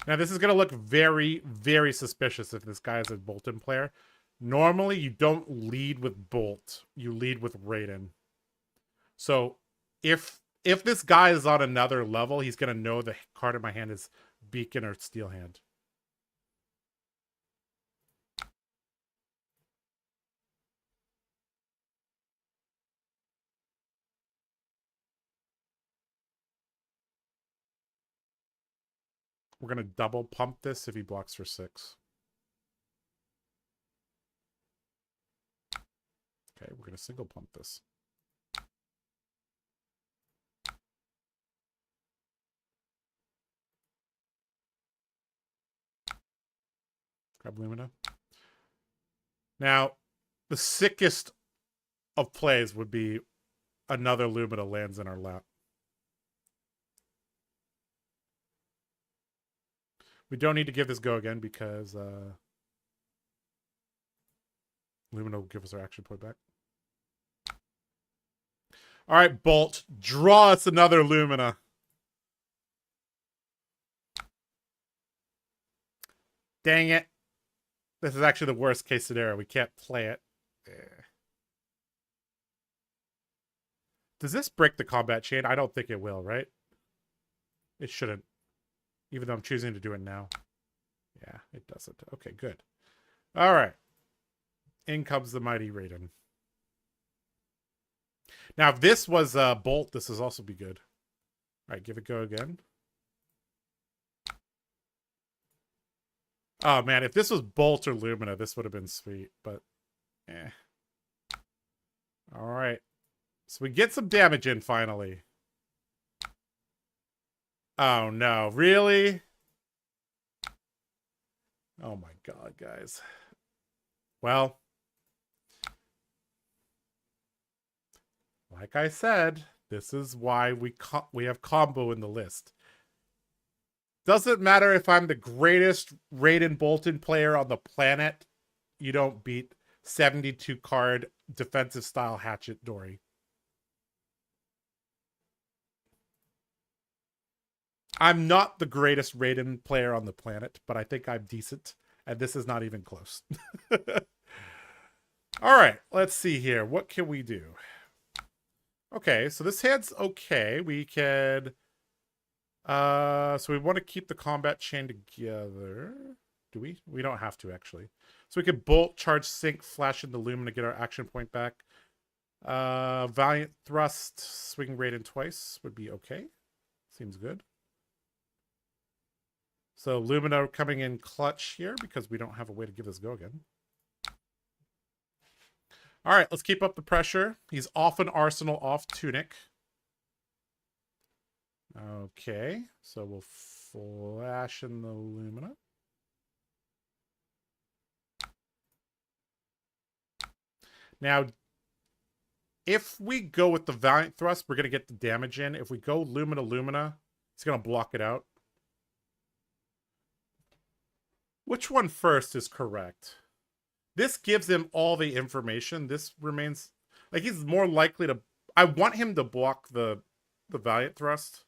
Now, this is going to look very, very suspicious if this guy is a Boltyn player. Normally, you don't lead with Bolt. You lead with Raiden. So, if this guy is on another level, he's going to know the card in my hand is Beacon or Steel Hand. We're going to double pump this if he blocks for 6. Okay, we're going to single pump this. Grab Lumina. Now, the sickest of plays would be another Lumina lands in our lap. We don't need to give this go again because Lumina will give us our action point back. All right, Bolt, draw us another Lumina. Dang it. This is actually the worst case scenario. We can't play it. Does this break the combat chain? I don't think it will, right? It shouldn't. Even though I'm choosing to do it now. Yeah, it doesn't. Okay, good. All right. In comes the mighty Raiden. Now, if this was Bolt, this would also be good. All right, give it a go again. Oh, man, if this was Bolt or Lumina, this would have been sweet, but eh. All right. So we get some damage in finally. Oh, no. Really? Oh, my God, guys. Well, like I said, this is why we have combo in the list. Doesn't matter if I'm the greatest Raiden Boltyn player on the planet. You don't beat 72 card defensive style Hatchet Dory. I'm not the greatest Raiden player on the planet, but I think I'm decent. And this is not even close. All right, let's see here. What can we do? Okay, so this hand's okay. We could... so we want to keep the combat chain together. Do we? We don't have to, actually. So we could bolt, charge, sync, flash into Lumen to get our action point back. Valiant Thrust, swing Raiden twice would be okay. Seems good. So Lumina coming in clutch here because we don't have a way to give this go again. All right, let's keep up the pressure. He's off an Arsenal, off Tunic. Okay, so we'll flash in the Lumina. Now, if we go with the Valiant Thrust, we're going to get the damage in. If we go Lumina, Lumina, it's going to block it out. Which one first is correct? This gives him all the information. This remains... Like, he's more likely to... I want him to block the Valiant Thrust.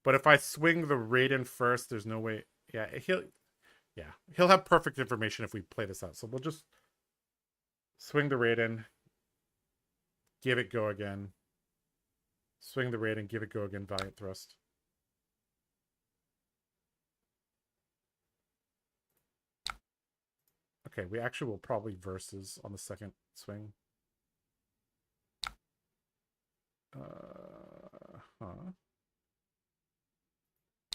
But if I swing the Raiden first, there's no way... Yeah, he'll have perfect information if we play this out. So we'll just swing the Raiden. Give it go again. Swing the Raiden, give it go again, Valiant Thrust. Okay, we actually will probably versus on the second swing.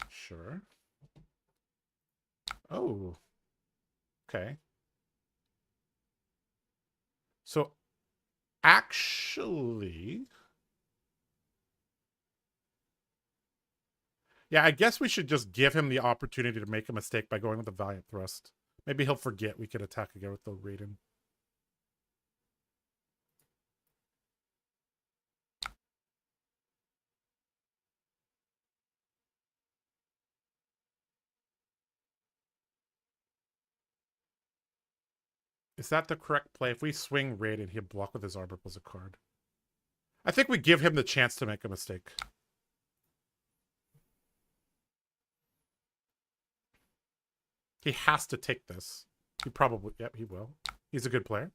Sure. Oh. Okay. So, actually... Yeah, I guess we should just give him the opportunity to make a mistake by going with the Valiant Thrust. Maybe he'll forget we could attack again with the Raiden. Is that the correct play? If we swing Raiden, he'll block with his Arbor plus a card. I think we give him the chance to make a mistake. He has to take this. He probably... Yep, he will. He's a good player.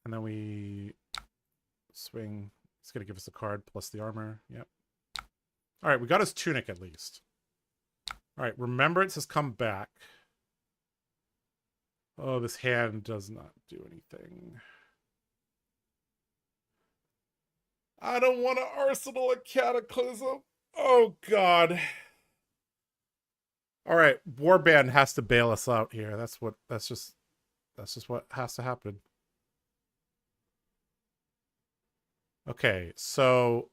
And then we swing. It's going to give us a card plus the armor. Yep. All right, we got his Tunic at least. All right, Remembrance has come back. Oh, this hand does not do anything. I don't want to Arsenal a Cataclysm. Oh, God. All right, Warband has to bail us out here. That's just what has to happen. Okay, so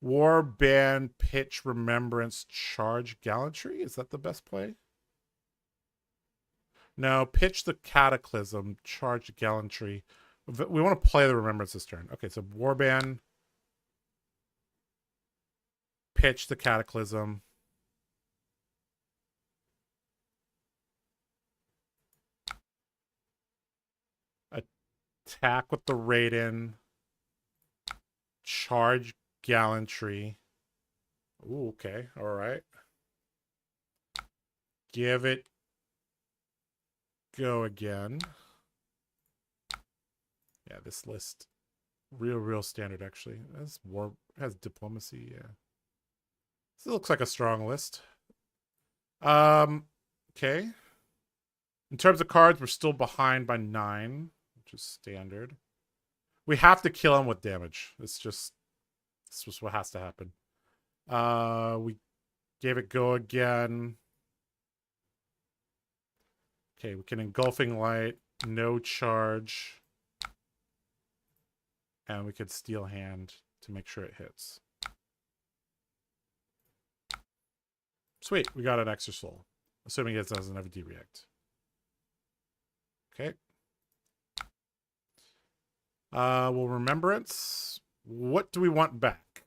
Warband, pitch, Remembrance, charge, Gallantry. Is that the best play? No, pitch the Cataclysm, charge, Gallantry. We want to play the Remembrance this turn. Okay, so Warband, pitch the Cataclysm. Attack with the Raiden. Charge Gallantry. Ooh, okay. All right. Give it go again. Yeah, this list real standard actually. This war has diplomacy, yeah. This looks like a strong list. Okay. In terms of cards, we're still behind by 9, which is standard. We have to kill him with damage. This is just what has to happen. We gave it go again. Okay, we can Engulfing Light, no charge. And we could Steel Hand to make sure it hits. Sweet, we got an Extra Soul. Assuming it doesn't have a D-React. Okay. Well, Remembrance. What do we want back?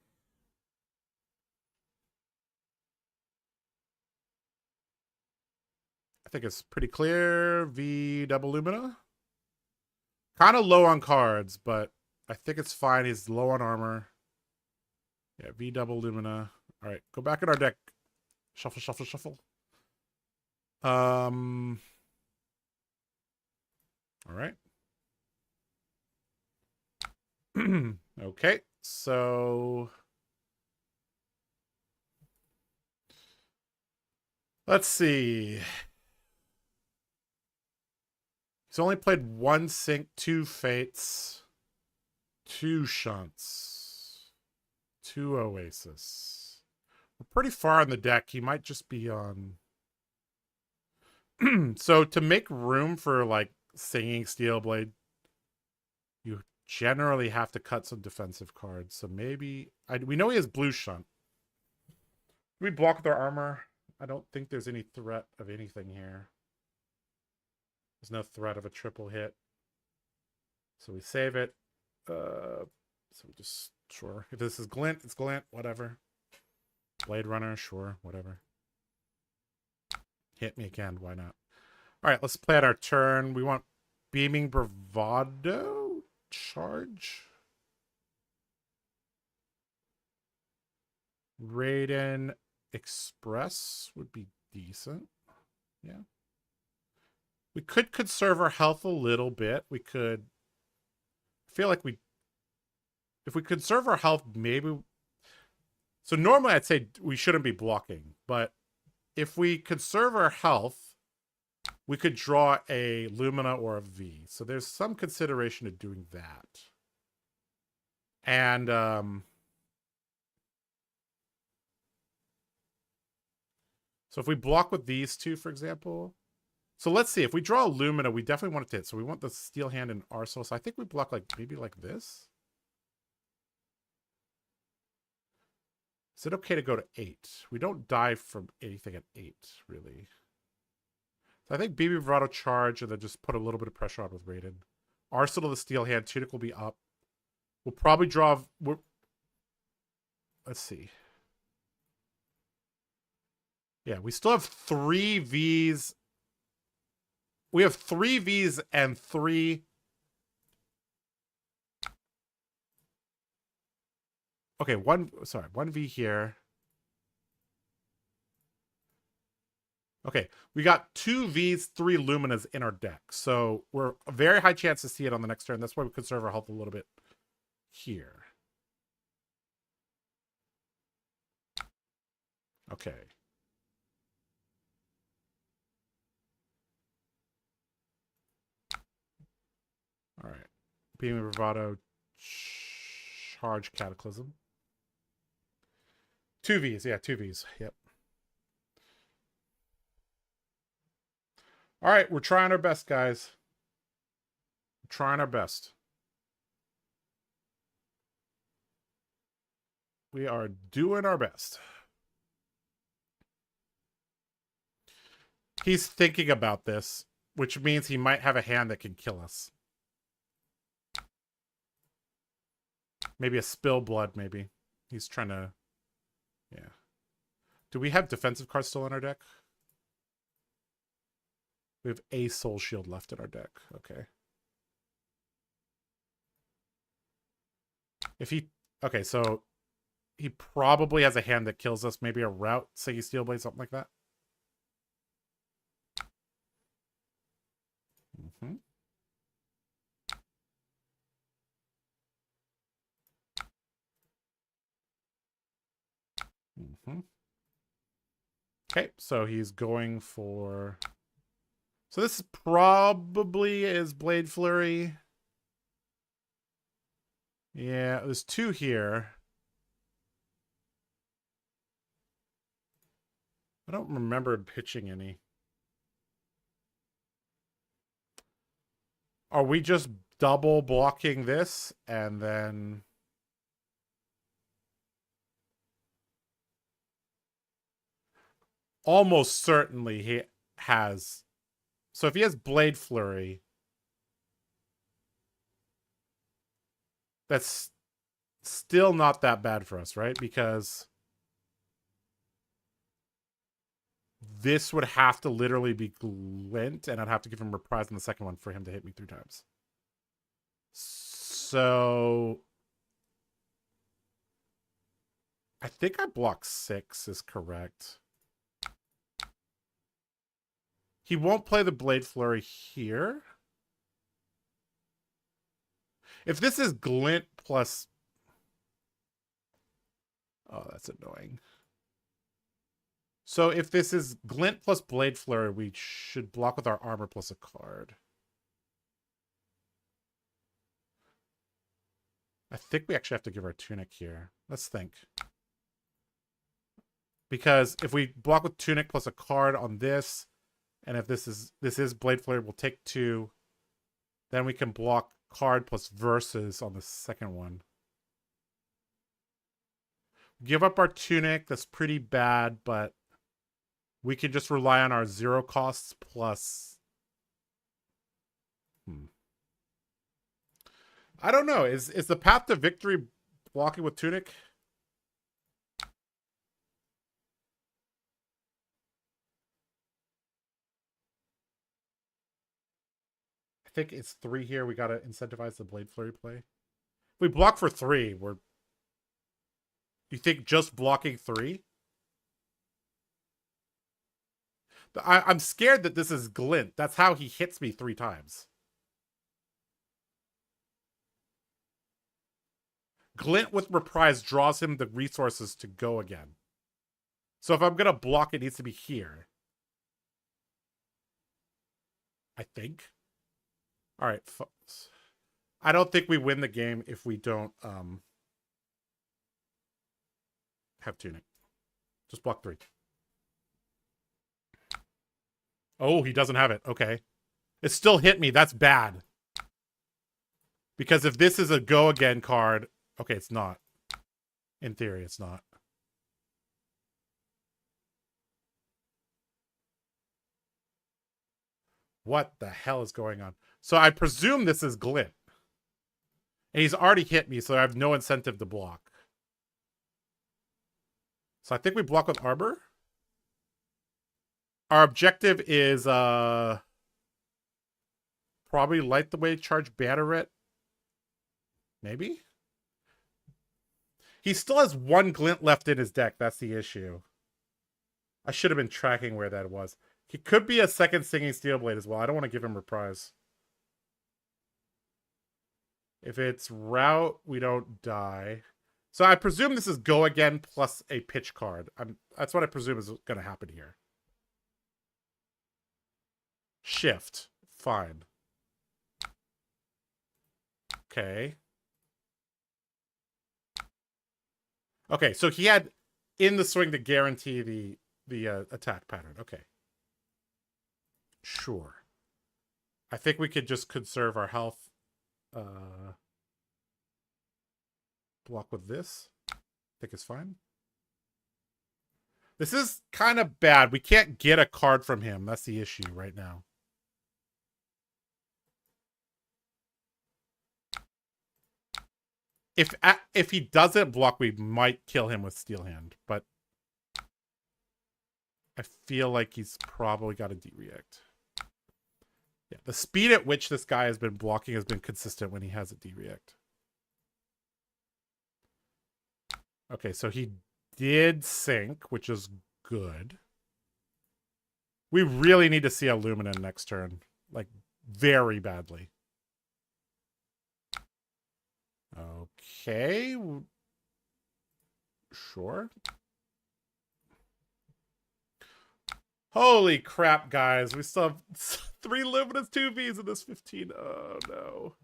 I think it's pretty clear. V double Lumina. Kind of low on cards, but I think it's fine. He's low on armor. Yeah, V double Lumina. All right, go back in our deck. Shuffle, shuffle, shuffle. All right. Okay, so let's see. He's only played one sync, two fates, two shunts, two oasis. We're pretty far in the deck. He might just be on. So to make room for like singing Steelblade, you generally have to cut some defensive cards. So maybe we know he has blue shunt. Do we block with our armor? I don't think there's any threat of anything here. There's no threat of a triple hit. So we save it. So we just, sure. If this is Glint, it's Glint, whatever. Blade Runner, sure, whatever. Hit me again, why not? All right, let's play out our turn. We want Beaming Bravado charge. Raiden Express would be decent. Yeah. We could conserve our health a little bit. We could. I feel like if we conserve our health, maybe. So normally I'd say we shouldn't be blocking, but if we conserve our health, we could draw a Lumina or a V. So there's some consideration to doing that. And so if we block with these two, for example. So let's see. If we draw a Lumina, we definitely want it to hit. So we want the Steel Hand and Arsenal. So I think we block like maybe like this. Is it okay to go to 8? We don't die from anything at 8, really. So I think BB Bravado charge and then just put a little bit of pressure on with Raiden. Arsenal of the Steel Hand. Tunic will be up. We'll probably draw. Let's see. Yeah, we still have 3 Vs. We have 3 Vs and 3. Okay, one V here. Okay, we got 2 Vs, 3 Luminas in our deck. So we're a very high chance to see it on the next turn. That's why we conserve our health a little bit here. Okay. All right. Beaming Bravado, charge Cataclysm. 2 Vs, yeah, 2 Vs. Yep. All right, we're trying our best, guys. We're trying our best. We are doing our best. He's thinking about this, which means he might have a hand that can kill us. Maybe a spill blood, maybe. He's trying to... Yeah. Do we have defensive cards still in our deck? We have a Soul Shield left in our deck. Okay. If he... Okay, so... He probably has a hand that kills us. Maybe a route, Segi Steelblade, something like that. Mm-hmm. Mm-hmm. Okay, so he's going for... So this is probably is Blade Flurry. Yeah, there's 2 here. I don't remember him pitching any. Are we just double blocking this and then... Almost certainly he has... So if he has Blade Flurry... That's... Still not that bad for us, right? Because this would have to literally be glint, and I'd have to give him reprise on the second one for him to hit me 3 times. So I think I block 6 is correct. He won't play the Blade Flurry here. If this is glint plus... Oh, that's annoying. So if this is glint plus Blade Flurry, we should block with our armor plus a card. I think we actually have to give our tunic here. Let's think. Because if we block with tunic plus a card on this, and if this is Blade Flurry, we'll take 2. Then we can block card plus verses on the second one. Give up our tunic. That's pretty bad, but we can just rely on our 0 costs plus... I don't know. Is the path to victory blocking with tunic? I think it's 3 here. We got to incentivize the Blade Flurry play. If we block for 3, we're... You think just blocking 3? I'm scared that this is glint. That's how he hits me 3 times. Glint with reprise draws him the resources to go again. So if I'm going to block, it needs to be here. I think. All right. I don't think we win the game if we don't have tunic. Just block 3. Oh, he doesn't have it. Okay. It still hit me. That's bad. Because if this is a go again card... Okay, it's not. In theory, it's not. What the hell is going on? So I presume this is glint. And he's already hit me, so I have no incentive to block. So I think we block with Arbor. Our objective is probably Light the Way, charge Banneret. Maybe? He still has 1 glint left in his deck. That's the issue. I should have been tracking where that was. He could be a second Singing Steelblade as well. I don't want to give him reprise. If it's route, we don't die. So I presume this is go again plus a pitch card. That's what I presume is going to happen here. Shift. Fine. Okay. Okay, so he had in the swing to guarantee the attack pattern. Okay. Sure. I think we could just conserve our health. Block with this. I think it's fine. This is kind of bad. We can't get a card from him. That's the issue right now. If he doesn't block, we might kill him with Steel Hand, but I feel like he's probably got a D-React. Yeah, the speed at which this guy has been blocking has been consistent when he has a D-React. Okay, so he did sink, which is good. We really need to see a Luminen next turn. Like, very badly. Okay. Sure. Holy crap, guys. We still have 3 Luminous 2Vs in this 15. Oh, no.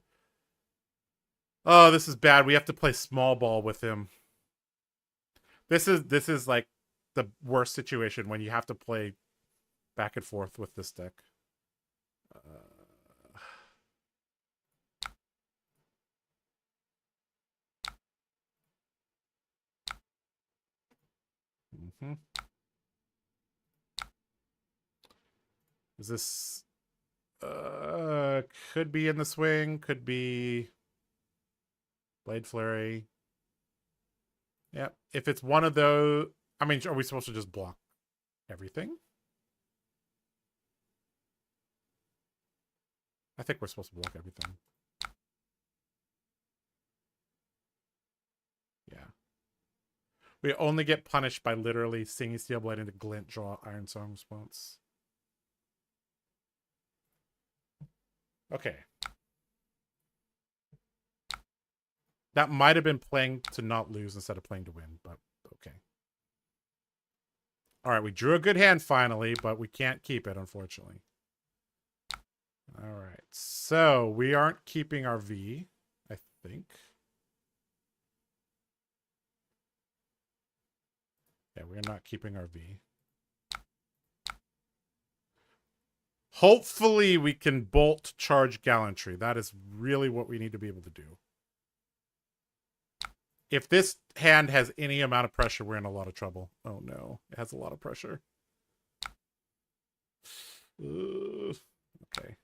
Oh, this is bad. We have to play small ball with him. This is like the worst situation when you have to play back and forth with this deck. Is this could be in the swing, could be Blade Flurry. Yeah. If it's one of those, I mean, are we supposed to just block everything? I think we're supposed to block everything. Yeah. We only get punished by literally singing Steel Blade into Glint, draw Iron Song response. Okay. That might have been playing to not lose instead of playing to win, but okay. All right, we drew a good hand finally, but we can't keep it, unfortunately. All right, so we aren't keeping our V, I think. Yeah, we're not keeping our V. Hopefully we can bolt charge gallantry. That is really what we need to be able to do. If this hand has any amount of pressure, we're in a lot of trouble. Oh no, it has a lot of pressure. Okay.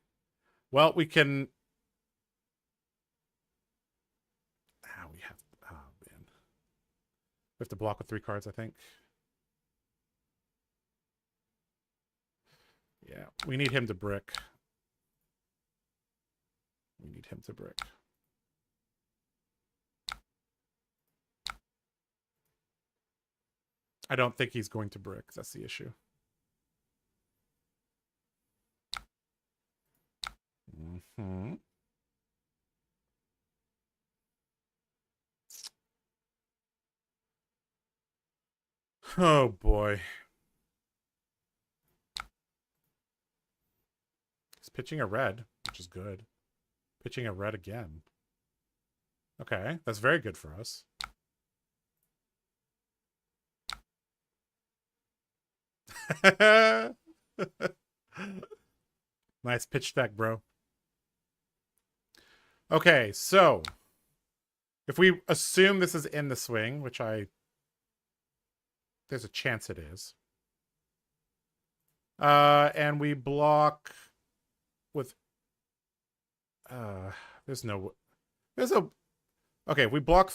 Well, we can... we have... Oh, man. We have to block with 3 cards, I think. Yeah, we need him to brick. We need him to brick. I don't think he's going to brick. That's the issue. Mm-hmm. Oh, boy. He's pitching a red, which is good. Pitching a red again. Okay, that's very good for us. Nice pitch deck, bro. Okay, so if we assume this is in the swing, which there's a chance it is. And we block with there's a okay, we block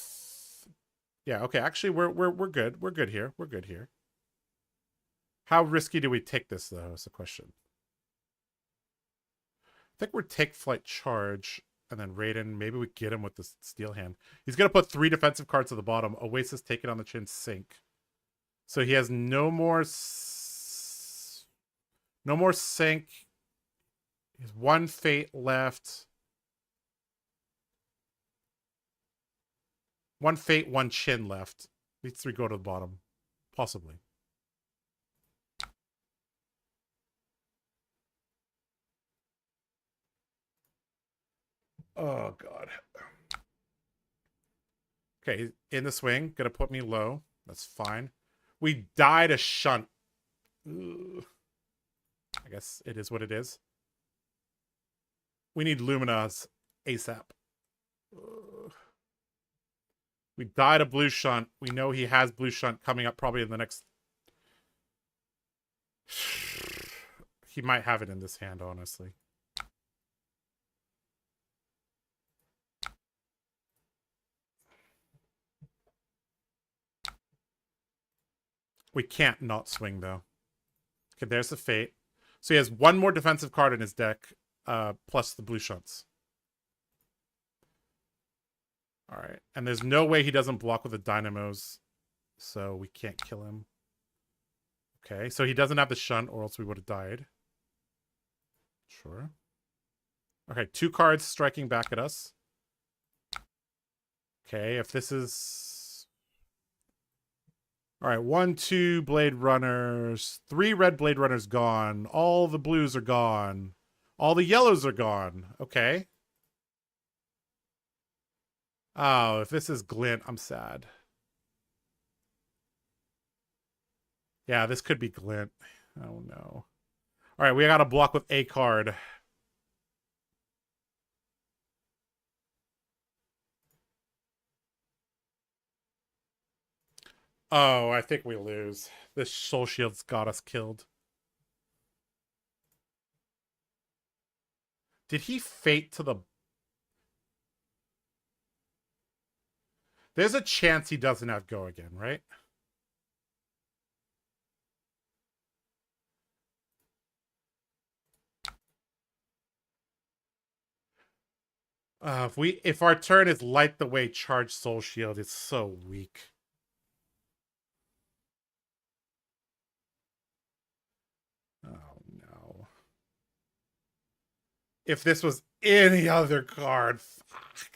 yeah, okay, actually we're good. We're good here. We're good here. How risky do we take this though? Is the question. I think we're take flight charge and then Raiden. Maybe we get him with the steel hand. He's gonna put 3 defensive cards at the bottom. Oasis, take it on the chin, sink. So he has no more sink. He has 1 fate left. 1 fate, 1 chin left. These 3 go to the bottom. Possibly. Oh, God. Okay, in the swing. Gonna put me low. That's fine. We died a shunt. Ugh. I guess it is what it is. We need Lumina's ASAP. Ugh. We died a blue shunt. We know he has blue shunt coming up probably in the next... He might have it in this hand, honestly. We can't not swing, though. Okay, there's the fate. So he has 1 more defensive card in his deck, plus the blue shunts. All right. And there's no way he doesn't block with the dynamos, so we can't kill him. Okay, so he doesn't have the shunt, or else we would have died. Sure. Okay, 2 cards striking back at us. Okay, if this is... All right, 1, 2 Blade Runners. 3 red Blade Runners gone. All the blues are gone. All the yellows are gone. Okay. Oh, if this is Glint, I'm sad. Yeah, this could be Glint. Oh, no. All right, we got to block with a card. Oh, I think we lose. This Soul Shield's got us killed. Did he fate to the... There's a chance he doesn't have go again, right? If our turn is light the way charge soul shield, it's so weak. Oh no. If this was any other card, fuck.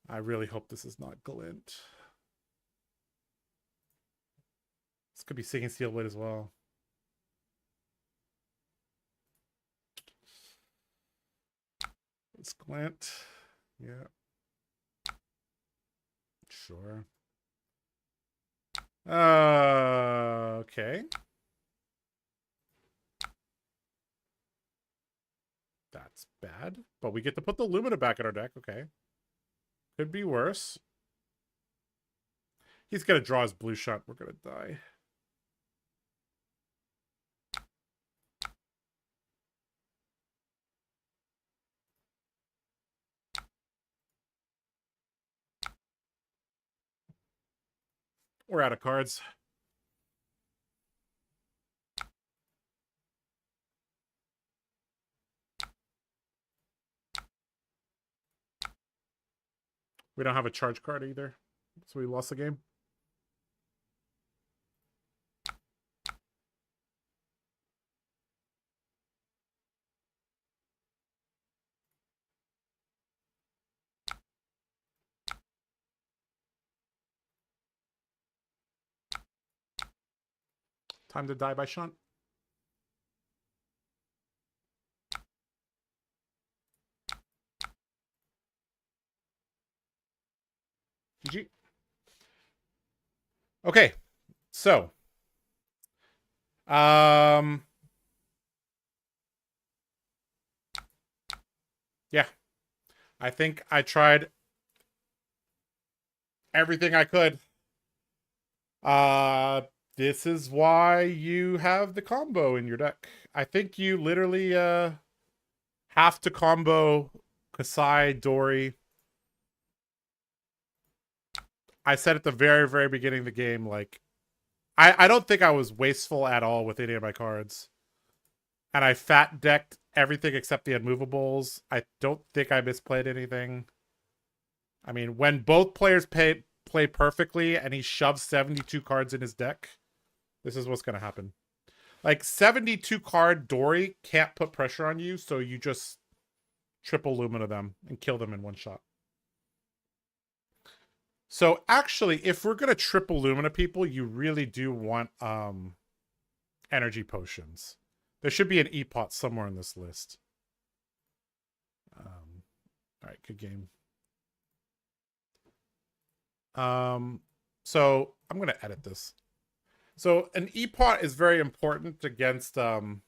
I really hope this is not Glint. This could be Sinking Steelblade as well. It's Glint. Yeah. Sure. Okay. That's bad. But we get to put the Lumina back in our deck. Okay. Could be worse. He's going to draw his blue shot. We're going to die. We're out of cards. We don't have a charge card either. So we lost the game. Time to die by shunt. GG. Okay. So. Yeah. I think I tried everything I could. This is why you have the combo in your deck. I think you literally have to combo Kasai, Dory. I said at the very, very beginning of the game, like, I don't think I was wasteful at all with any of my cards. And I fat decked everything except the unmovables. I don't think I misplayed anything. I mean, when both players play perfectly and he shoves 72 cards in his deck, this is what's going to happen. Like, 72 card Dory can't put pressure on you, so you just triple Lumina them and kill them in one shot. So actually, if we're going to triple Lumina people, you really do want energy potions. There should be an E-pot somewhere in this list. All right, good game. So I'm going to edit this. So an E-pot is very important against when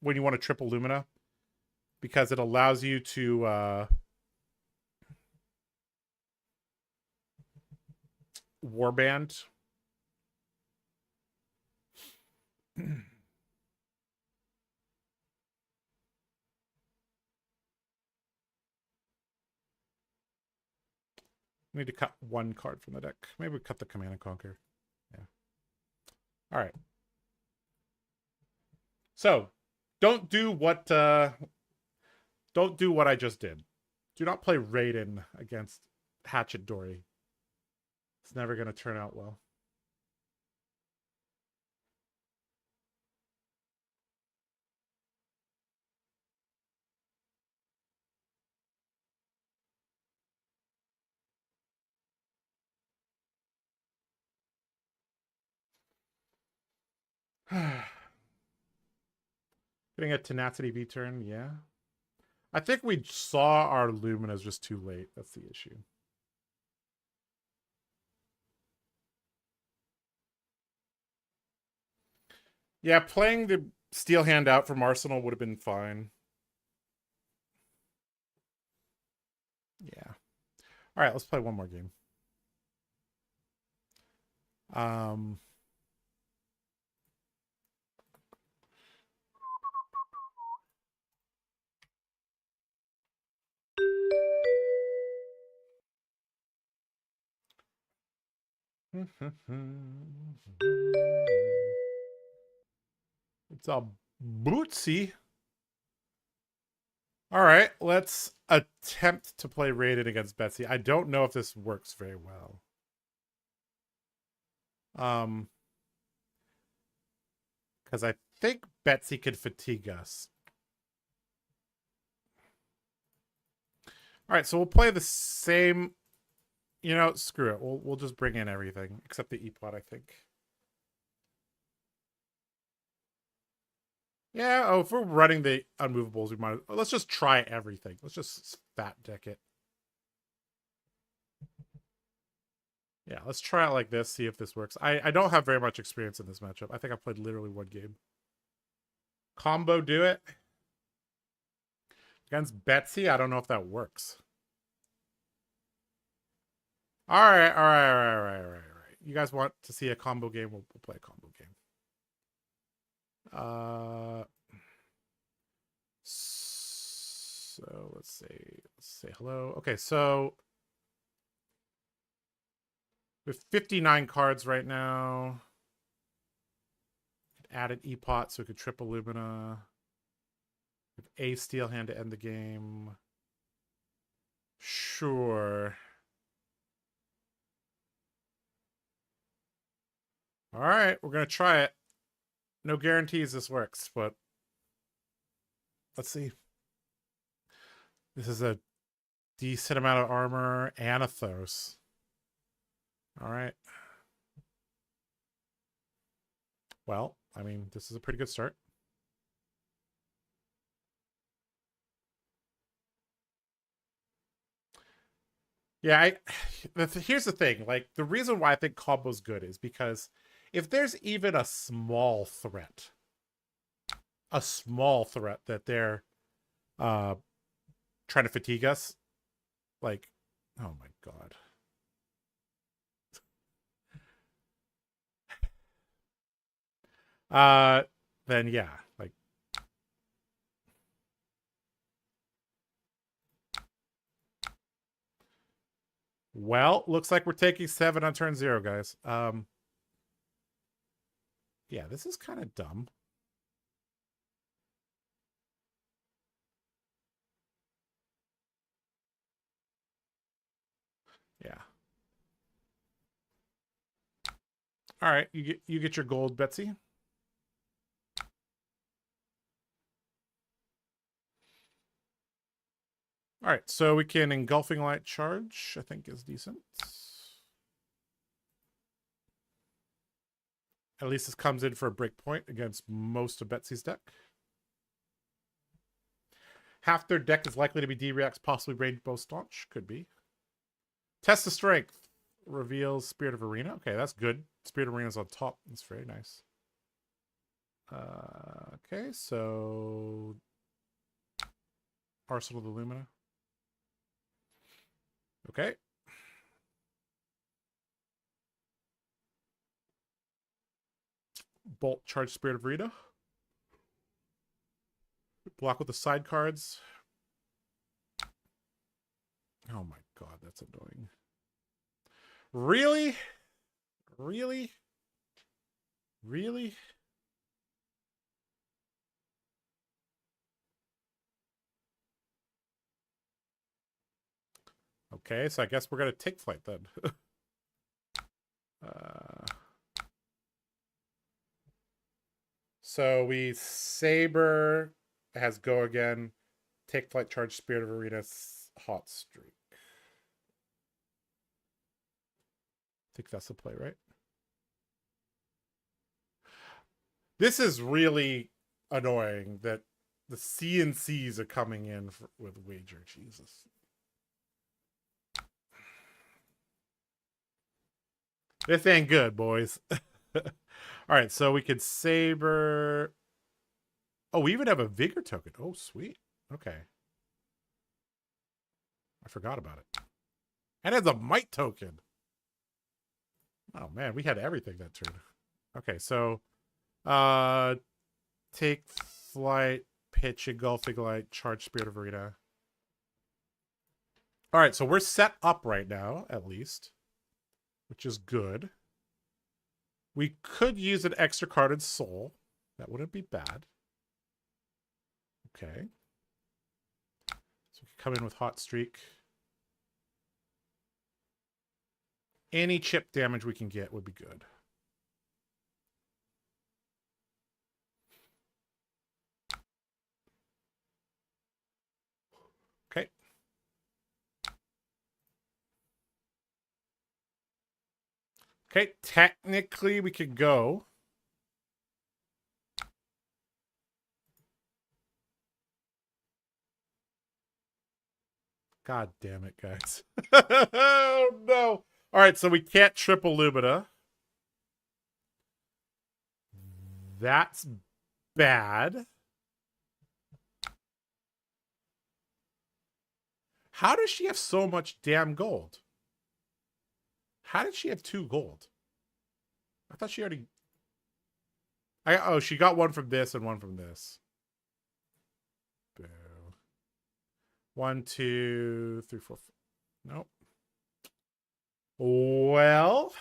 you want to triple Lumina, because it allows you to warband. We need to cut one card from the deck. Maybe we cut the Command and Conquer. Yeah. All right. So, don't do what I just did. Do not play Raiden against Hatchet Dory. It's never going to turn out well. Getting a Tenacity V turn, yeah. I think we saw our Luminas just too late. That's the issue. Yeah, playing the Steel Hand out from Arsenal would have been fine. Yeah. All right, let's play one more game. It's all bootsy. All right, let's attempt to play Raiden against Betsy. I don't know if this works very well. Because I think Betsy could fatigue us. All right, so we'll play the same. You know, screw it. We'll just bring in everything except the E-pot, I think. Yeah. Oh, if we're running the unmovables, we might. Let's just try everything. Let's just fat deck it. Yeah, let's try it like this. See if this works. I don't have very much experience in this matchup. I think I played literally one game. Combo do it against Betsy. I don't know if that works. All right. You guys want to see a combo game? We'll play a combo game. So let's say hello. Okay, so we have 59 cards right now. Add an E-pot so we could triple Lumina. We have a steel hand to end the game. Sure. All right, we're gonna try it. No guarantees this works, but let's see. This is a decent amount of armor and a Thos. All right. Well, I mean, this is a pretty good start. Yeah, here's the thing. Like, the reason why I think combo's good is because if there's even a small threat that they're trying to fatigue us, like, oh my god. Then yeah, like, well, looks like we're taking 7 on turn 0, guys. Yeah, this is kind of dumb. Yeah. All right, you get your gold, Betsy. All right, so we can Engulfing Light charge, I think is decent. At least this comes in for a breakpoint against most of Betsy's deck. Half their deck is likely to be D-Reacts, possibly Rainbow Staunch. Could be. Test of Strength. Reveals Spirit of Arena. Okay, that's good. Spirit of Arena's on top. That's very nice. Okay, so Arsenal of the Lumina. Okay. Bolt charge Spirit of Arena. Block with the side cards. Oh my god, that's annoying. Really? Really? Really? Okay, so I guess we're going to take flight then. So we Saber has go again. Take flight, charge Spirit of Arena, hot streak. I think that's the play, right? This is really annoying that the CNCs are coming in with wager. Jesus. This ain't good, boys. All right, so we could Saber. Oh, we even have a Vigor token. Oh, sweet. Okay. I forgot about it. And it has a Might token. Oh, man, we had everything that turn. Okay, so take flight, pitch, Engulfing Light, charge Spirit of Arena. All right, so we're set up right now, at least, which is good. We could use an extra card in Soul. That wouldn't be bad. Okay. So we could come in with Hot Streak. Any chip damage we can get would be good. Okay. Okay, technically we could go. God damn it, guys. Oh, no. All right, so we can't triple Lumina. That's bad. How does she have so much damn gold? How did she have 2 gold? I thought she already... oh, she got one from this and one from this. Boo. 1, 2, 3, 4. Nope. Well,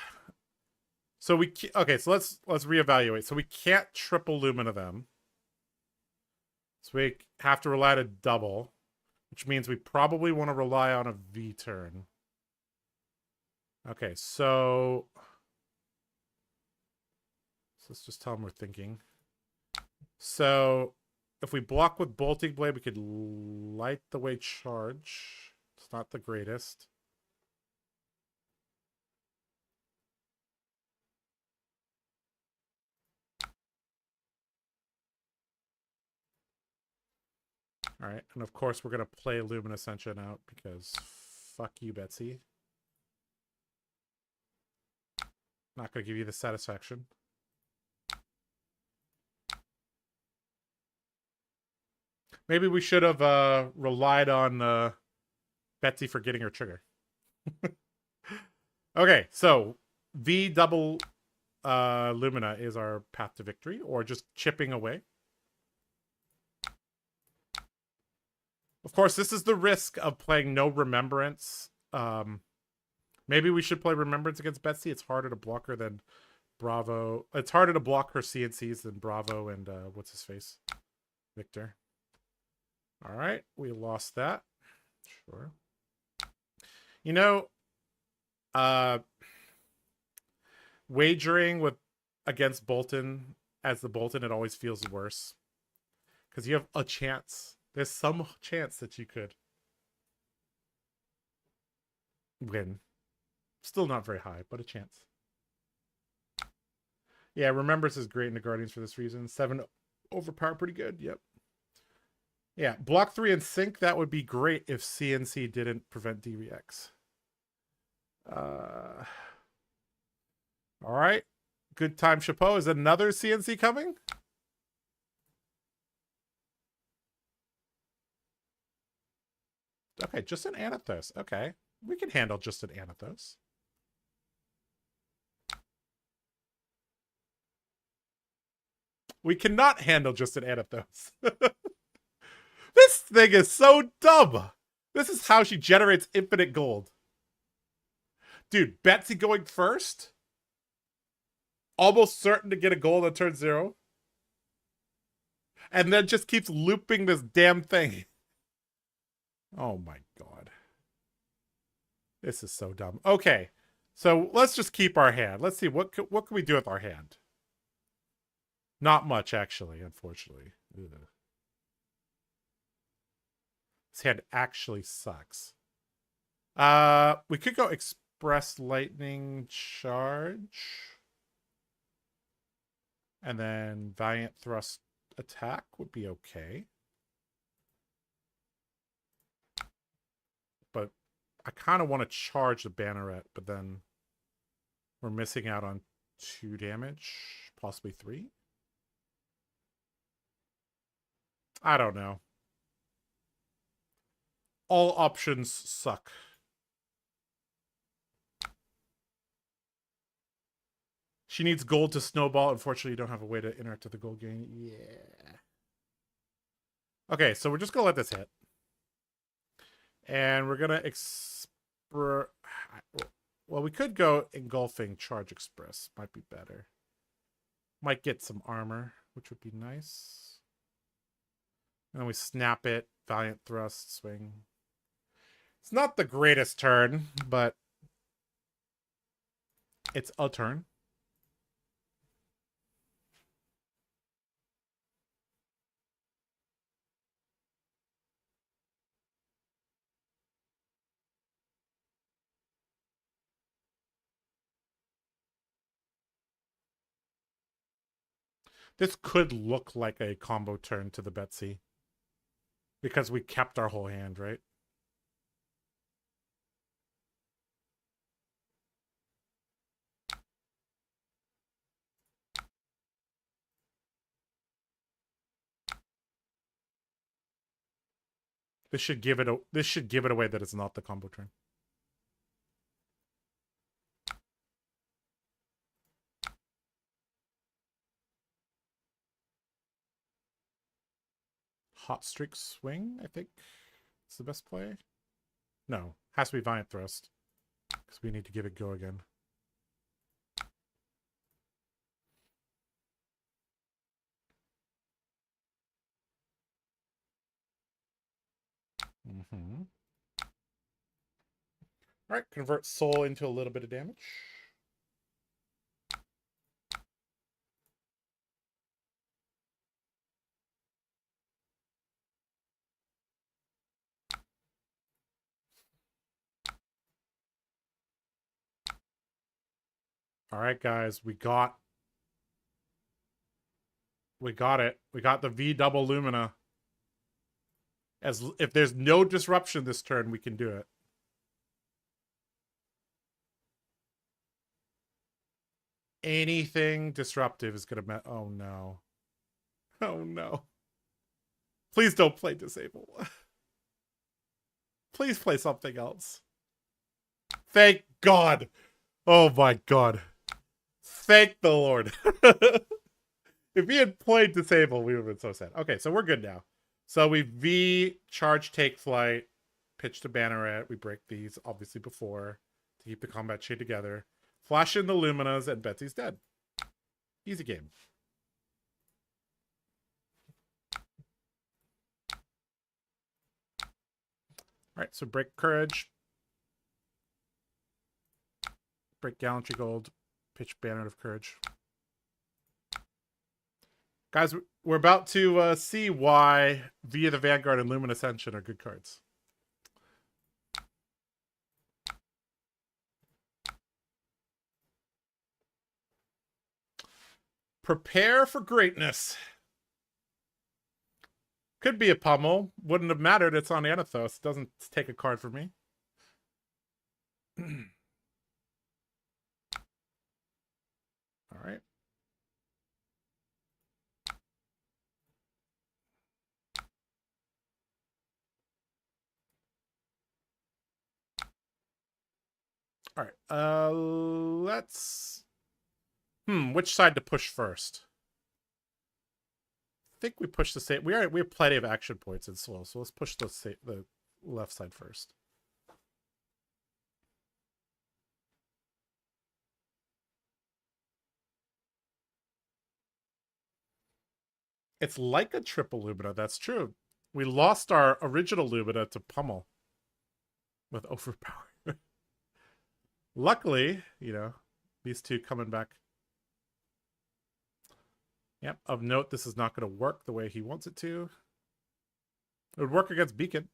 so we okay. So let's reevaluate. So we can't triple Lumina them. So we have to rely to double, which means we probably want to rely on a V turn. Okay, so let's just tell them we're thinking. So if we block with Bolting Blade, we could light the way charge. It's not the greatest. All right, and of course we're gonna play Luminous Ascension out because fuck you, Betsy. Not gonna give you the satisfaction. Maybe we should have relied on Betsy for getting her trigger. Okay, so V double Lumina is our path to victory, or just chipping away. Of course, this is the risk of playing no Remembrance. Maybe we should play Remembrance against Betsy. It's harder to block her than Bravo. It's harder to block her CNCs than Bravo and what's his face? Victor. All right, we lost that. Sure. You know, wagering with against Boltyn as the Boltyn, it always feels worse because you have a chance. There's some chance that you could win. Still not very high, but a chance. Yeah, Remembrance is great in the Guardians for this reason. 7 overpower, pretty good. Yep. Yeah, block 3 and sync, that would be great if CNC didn't prevent DVX. All right. Good time, Chapeau. Is another CNC coming? Okay, just an Anathos. Okay. We can handle just an Anathos. We cannot handle just an Anathos. This thing is so dumb. This is how she generates infinite gold. Dude, Betsy going first? Almost certain to get a gold on turn 0. And then just keeps looping this damn thing. Oh my god. This is so dumb. Okay, so let's just keep our hand. Let's see, what can we do with our hand? Not much, actually, unfortunately. Ugh. This hand actually sucks. We could go Express Lightning Charge. And then Valiant Thrust attack would be okay. But I kind of want to charge the Banneret, but then we're missing out on 2 damage, possibly 3. I don't know. All options suck. She needs gold to snowball. Unfortunately, you don't have a way to interact with the gold gain. Yeah. Okay, so we're just going to let this hit. And we're going to... Well, we could go Engulfing Charge Express. Might be better. Might get some armor, which would be nice. And then we snap it. Valiant thrust, swing. It's not the greatest turn, but it's a turn. This could look like a combo turn to the Betsy. Because we kept our whole hand, right? This should give it away that it's not the combo turn. Hot streak swing, I think. It's the best play. No, has to be Valiant Thrust. Because we need to give it go again. Alright, convert soul into a little bit of damage. Alright, guys, we got it. We got the V double Lumina. If there's no disruption this turn, we can do it. Anything disruptive is gonna oh no. Oh no. Please don't play disable. Please play something else. Thank God. Oh my God. Thank the Lord. If he had played disable, we would have been so sad. Okay, so we're good now. So we V, charge, take flight, pitch to banneret. We break these, obviously, before to keep the combat chain together. Flash in the Luminas, and Betsy's dead. Easy game. Alright, so break courage. Break gallantry gold. Pitch banneret of courage. Guys, we're about to see why Via the Vanguard and Lumen Ascension are good cards. Prepare for greatness. Could be a pummel. Wouldn't have mattered. It's on Anathos. It doesn't take a card for me. All right. All right. Let's... which side to push first? I think we push the same. We have plenty of action points in slow, so let's push the left side first. It's like a triple Lumina, that's true. We lost our original Lumina to pummel with overpower. Luckily, you know, these two coming back. Yep, of note, this is not going to work the way he wants it to. It would work against Beacon.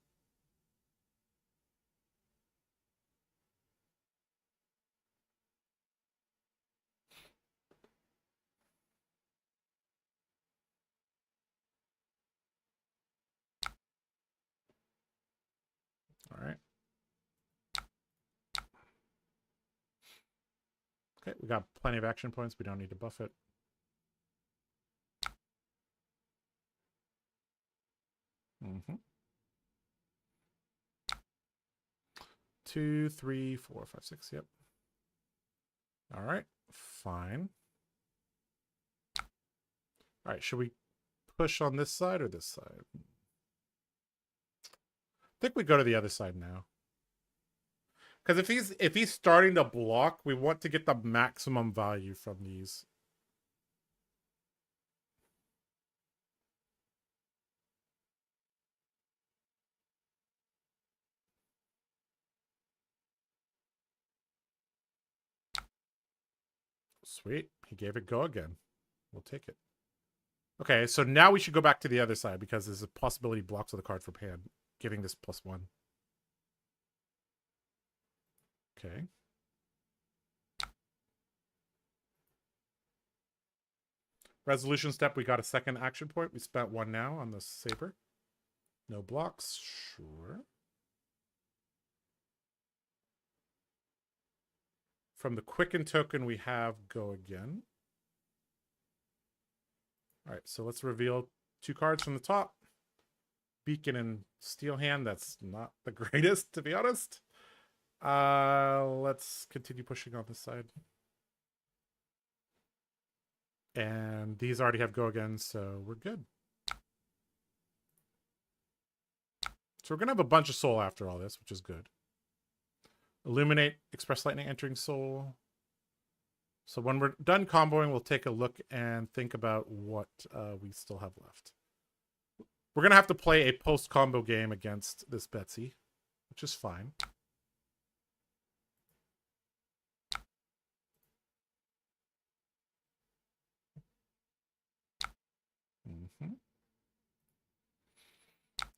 All right. Okay, we got plenty of action points. We don't need to buff it. Mm-hmm. 2, 3, 4, 5, 6. Yep. All right. Fine. All right. Should we push on this side or this side? I think we go to the other side now. Because if he's starting to block, we want to get the maximum value from these. Sweet. He gave it go again. We'll take it. Okay, so now we should go back to the other side because there's a possibility blocks with a card from hand, giving this +1. Okay. Resolution step, we got a second action point. We spent 1 now on the saber. No blocks. Sure. From the quicken token, we have go again. All right, so let's reveal 2 cards from the top. Beacon and Steel Hand. That's not the greatest, to be honest. Let's continue pushing on this side. And these already have go again, so we're good. So we're going to have a bunch of soul after all this, which is good. Illuminate, Express Lightning entering soul. So when we're done comboing, we'll take a look and think about what we still have left. We're going to have to play a post-combo game against this Betsy, which is fine.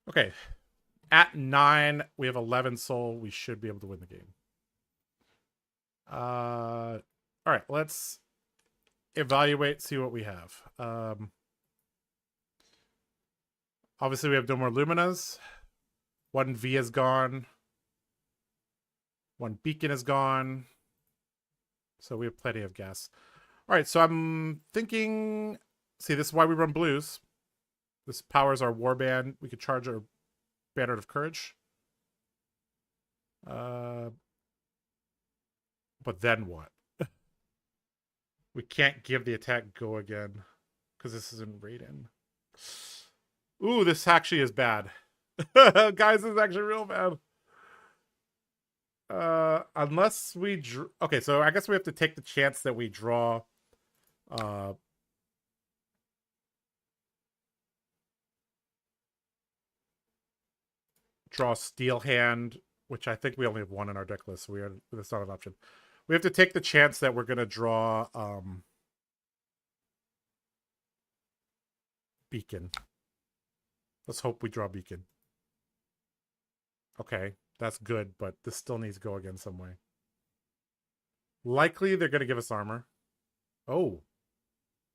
Okay. At 9, we have 11 soul. We should be able to win the game. All right, let's evaluate, see what we have. Obviously, we have no more Luminas. 1 V is gone. 1 Beacon is gone. So we have plenty of gas. All right, so I'm thinking... See, this is why we run blues. This powers our Warband. We could charge our Banner of Courage. But then what? We can't give the attack go again. Because this isn't Raiden. Ooh, this actually is bad. Guys, this is actually real bad. Unless we... Okay, so I guess we have to take the chance that we draw... draw Steel Hand, which I think we only have 1 in our deck list, so that's not an option. We have to take the chance that we're going to draw Beacon. Let's hope we draw Beacon. Okay, that's good, but this still needs to go again some way. Likely they're going to give us armor. Oh,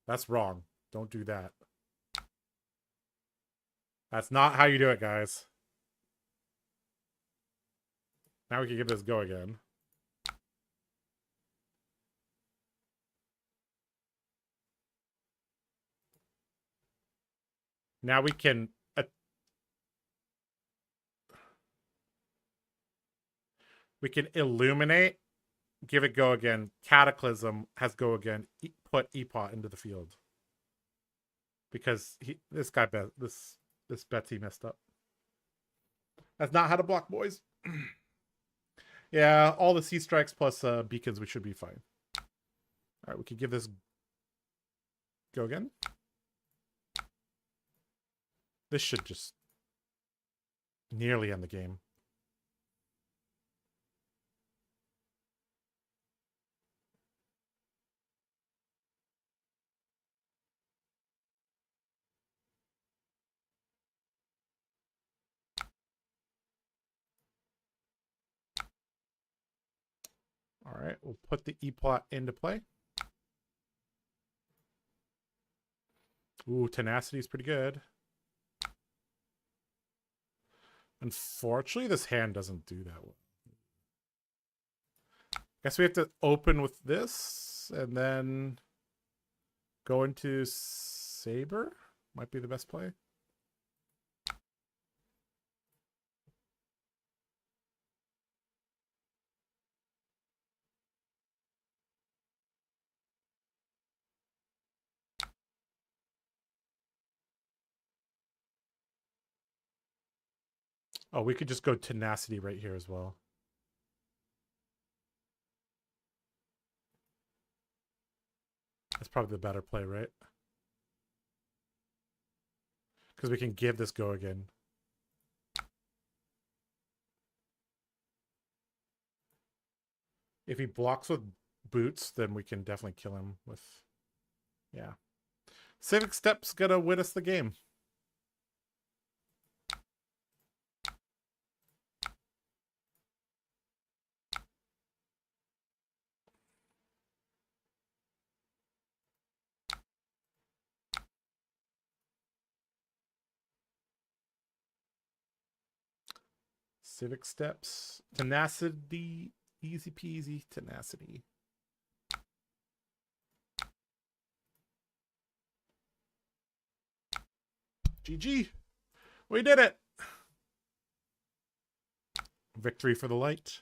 that's wrong. Don't do that. That's not how you do it, guys. Now we can give this go again. Now we can... we can illuminate, give it go again. Cataclysm has go again. Put Epot into the field. Because this Betsy messed up. That's not how to block, boys. Yeah, all the sea strikes plus beacons, we should be fine. All right, we could give this go again. This should just nearly end the game. All right, we'll put the E-plot into play. Ooh, tenacity is pretty good. Unfortunately, this hand doesn't do that well. Guess we have to open with this and then go into Saber. Might be the best play. Oh, we could just go tenacity right here as well. That's probably the better play, right? Because we can give this go again. If he blocks with boots, then we can definitely kill him with, yeah. Civic Step's gonna win us the game. Civic Steps. Tenacity. Easy peasy. Tenacity. GG. We did it. Victory for the light.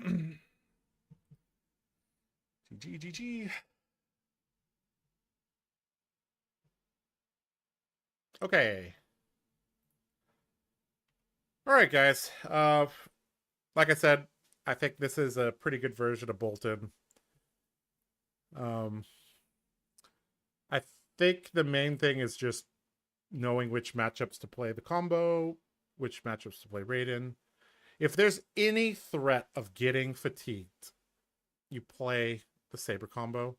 GG, GG. Okay. All right, guys. Like I said, I think this is a pretty good version of Boltyn. I think the main thing is just knowing which matchups to play the combo, which matchups to play Raiden. If there's any threat of getting fatigued, you play the Saber combo.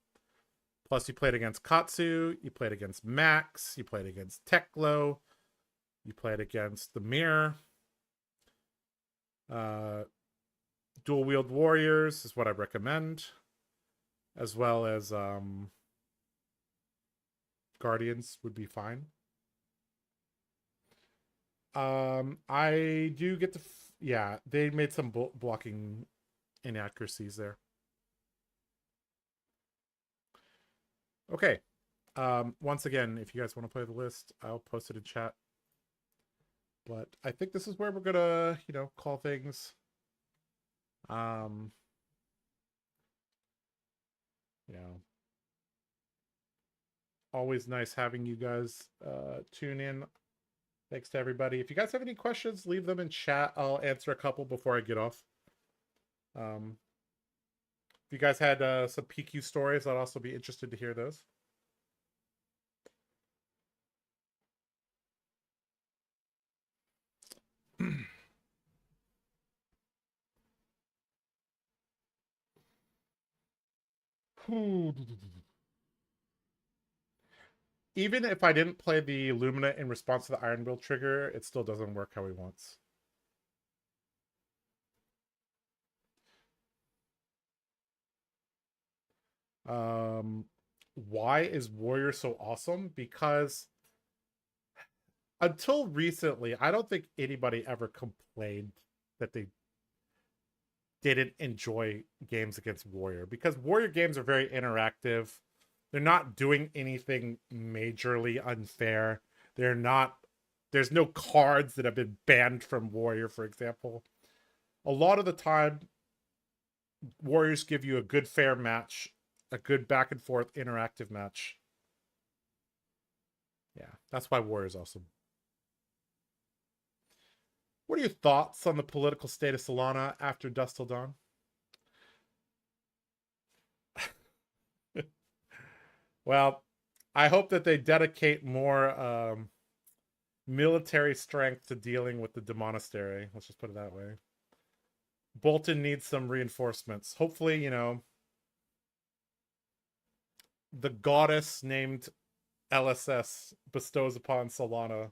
Plus, you played against Katsu, you played against Max, you played against Teklo, you played against the Mirror. Dual wield warriors is what I recommend, as well as Guardians would be fine. I do get to, yeah, they made some blocking inaccuracies there. Okay. Once again, if you guys want to play the list, I'll post it in chat. But I think this is where we're gonna, call things. Always nice having you guys tune in. Thanks to everybody. If you guys have any questions, leave them in chat. I'll answer a couple before I get off. If you guys had some PQ stories, I'd also be interested to hear those. Even if I didn't play the Lumina in response to the Iron Will trigger, it still doesn't work how he wants. Why is Warrior so awesome? Because until recently, I don't think anybody ever complained that they didn't enjoy games against Warrior, because Warrior games are very interactive. They're not doing anything majorly unfair. There's no cards that have been banned from Warrior, for example. A lot of the time, Warriors give you a good fair match, a good back and forth interactive match. Yeah, that's why Warrior's awesome. What are your thoughts on the political state of Solana after Dusk Till Dawn? Well, I hope that they dedicate more military strength to dealing with the Demonastery. Let's just put it that way. Boltyn needs some reinforcements. Hopefully, the goddess named LSS bestows upon Solana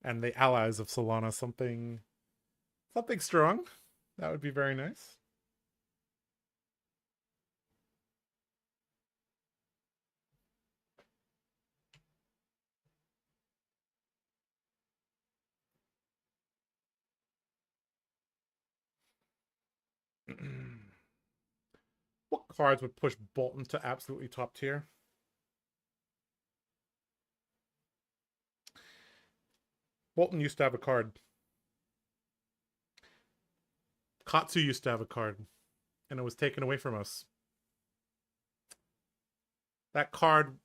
and the allies of Solana something strong. That would be very nice. What cards would push Boltyn to absolutely top tier? Boltyn used to have a card. Katsu used to have a card, and it was taken away from us. That card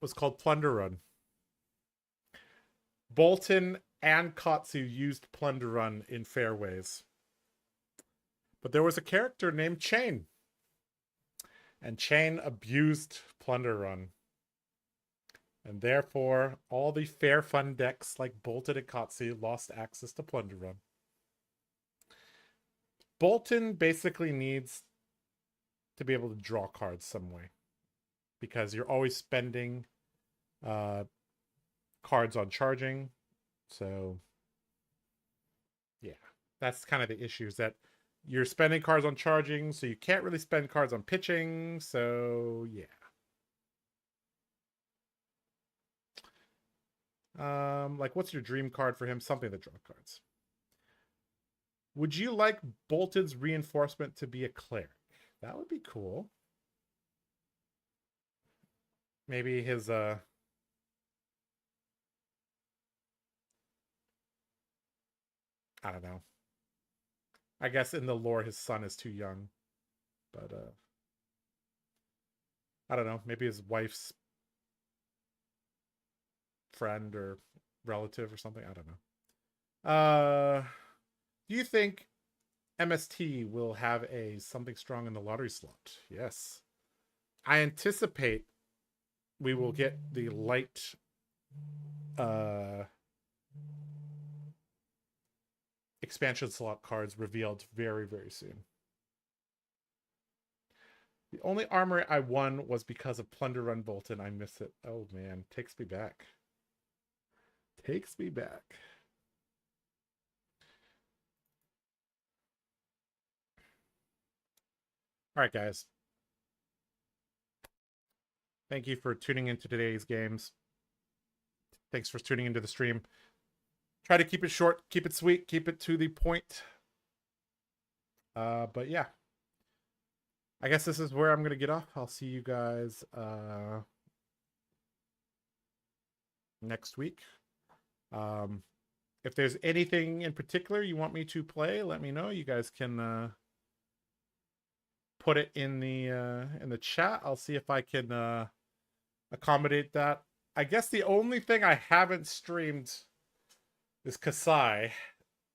was called Plunder Run. Boltyn and Katsu used Plunder Run in fair ways. But there was a character named Chain, and Chain abused Plunder Run. And therefore, all the fair fun decks like Boltyn and Katsu lost access to Plunder Run. Boltyn basically needs to be able to draw cards some way, because you're always spending cards on charging. So yeah, that's kind of the issue, is that you're spending cards on charging, so you can't really spend cards on pitching. So yeah. Like, what's your dream card for him? Something that draw cards. Would you like Boltyn's reinforcement to be a cleric? That would be cool. Maybe his I don't know. I guess in the lore his son is too young. But I don't know. Maybe his wife's friend or relative or something. I don't know. Do you think MST will have a something strong in the lottery slot? Yes. I anticipate we will get the light expansion slot cards revealed very, very soon. The only armor I won was because of Plunder Run Boltyn. I miss it. Oh man, takes me back. Takes me back. All right, guys. Thank you for tuning into today's games. Thanks for tuning into the stream. Try to keep it short, keep it sweet, keep it to the point. But yeah. I guess this is where I'm going to get off. I'll see you guys next week. If there's anything in particular you want me to play, let me know. You guys can put it in the chat. I'll see if I can accommodate that. I guess the only thing I haven't streamed is Kasai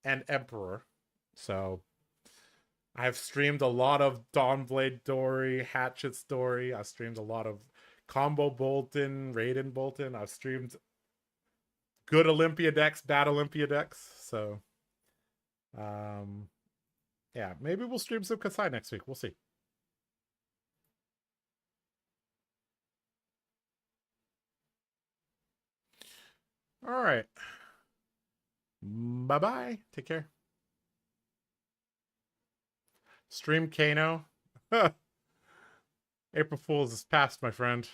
and Emperor. So I have streamed a lot of Dawnblade Dory, Hatchet Story. I've streamed a lot of Combo Boltyn, Raiden Boltyn. I've streamed good Olympia decks, bad Olympia decks. So yeah, maybe we'll stream some Kasai next week. We'll see. All right. Bye-bye. Take care. Stream Kano. April Fool's is past, my friend.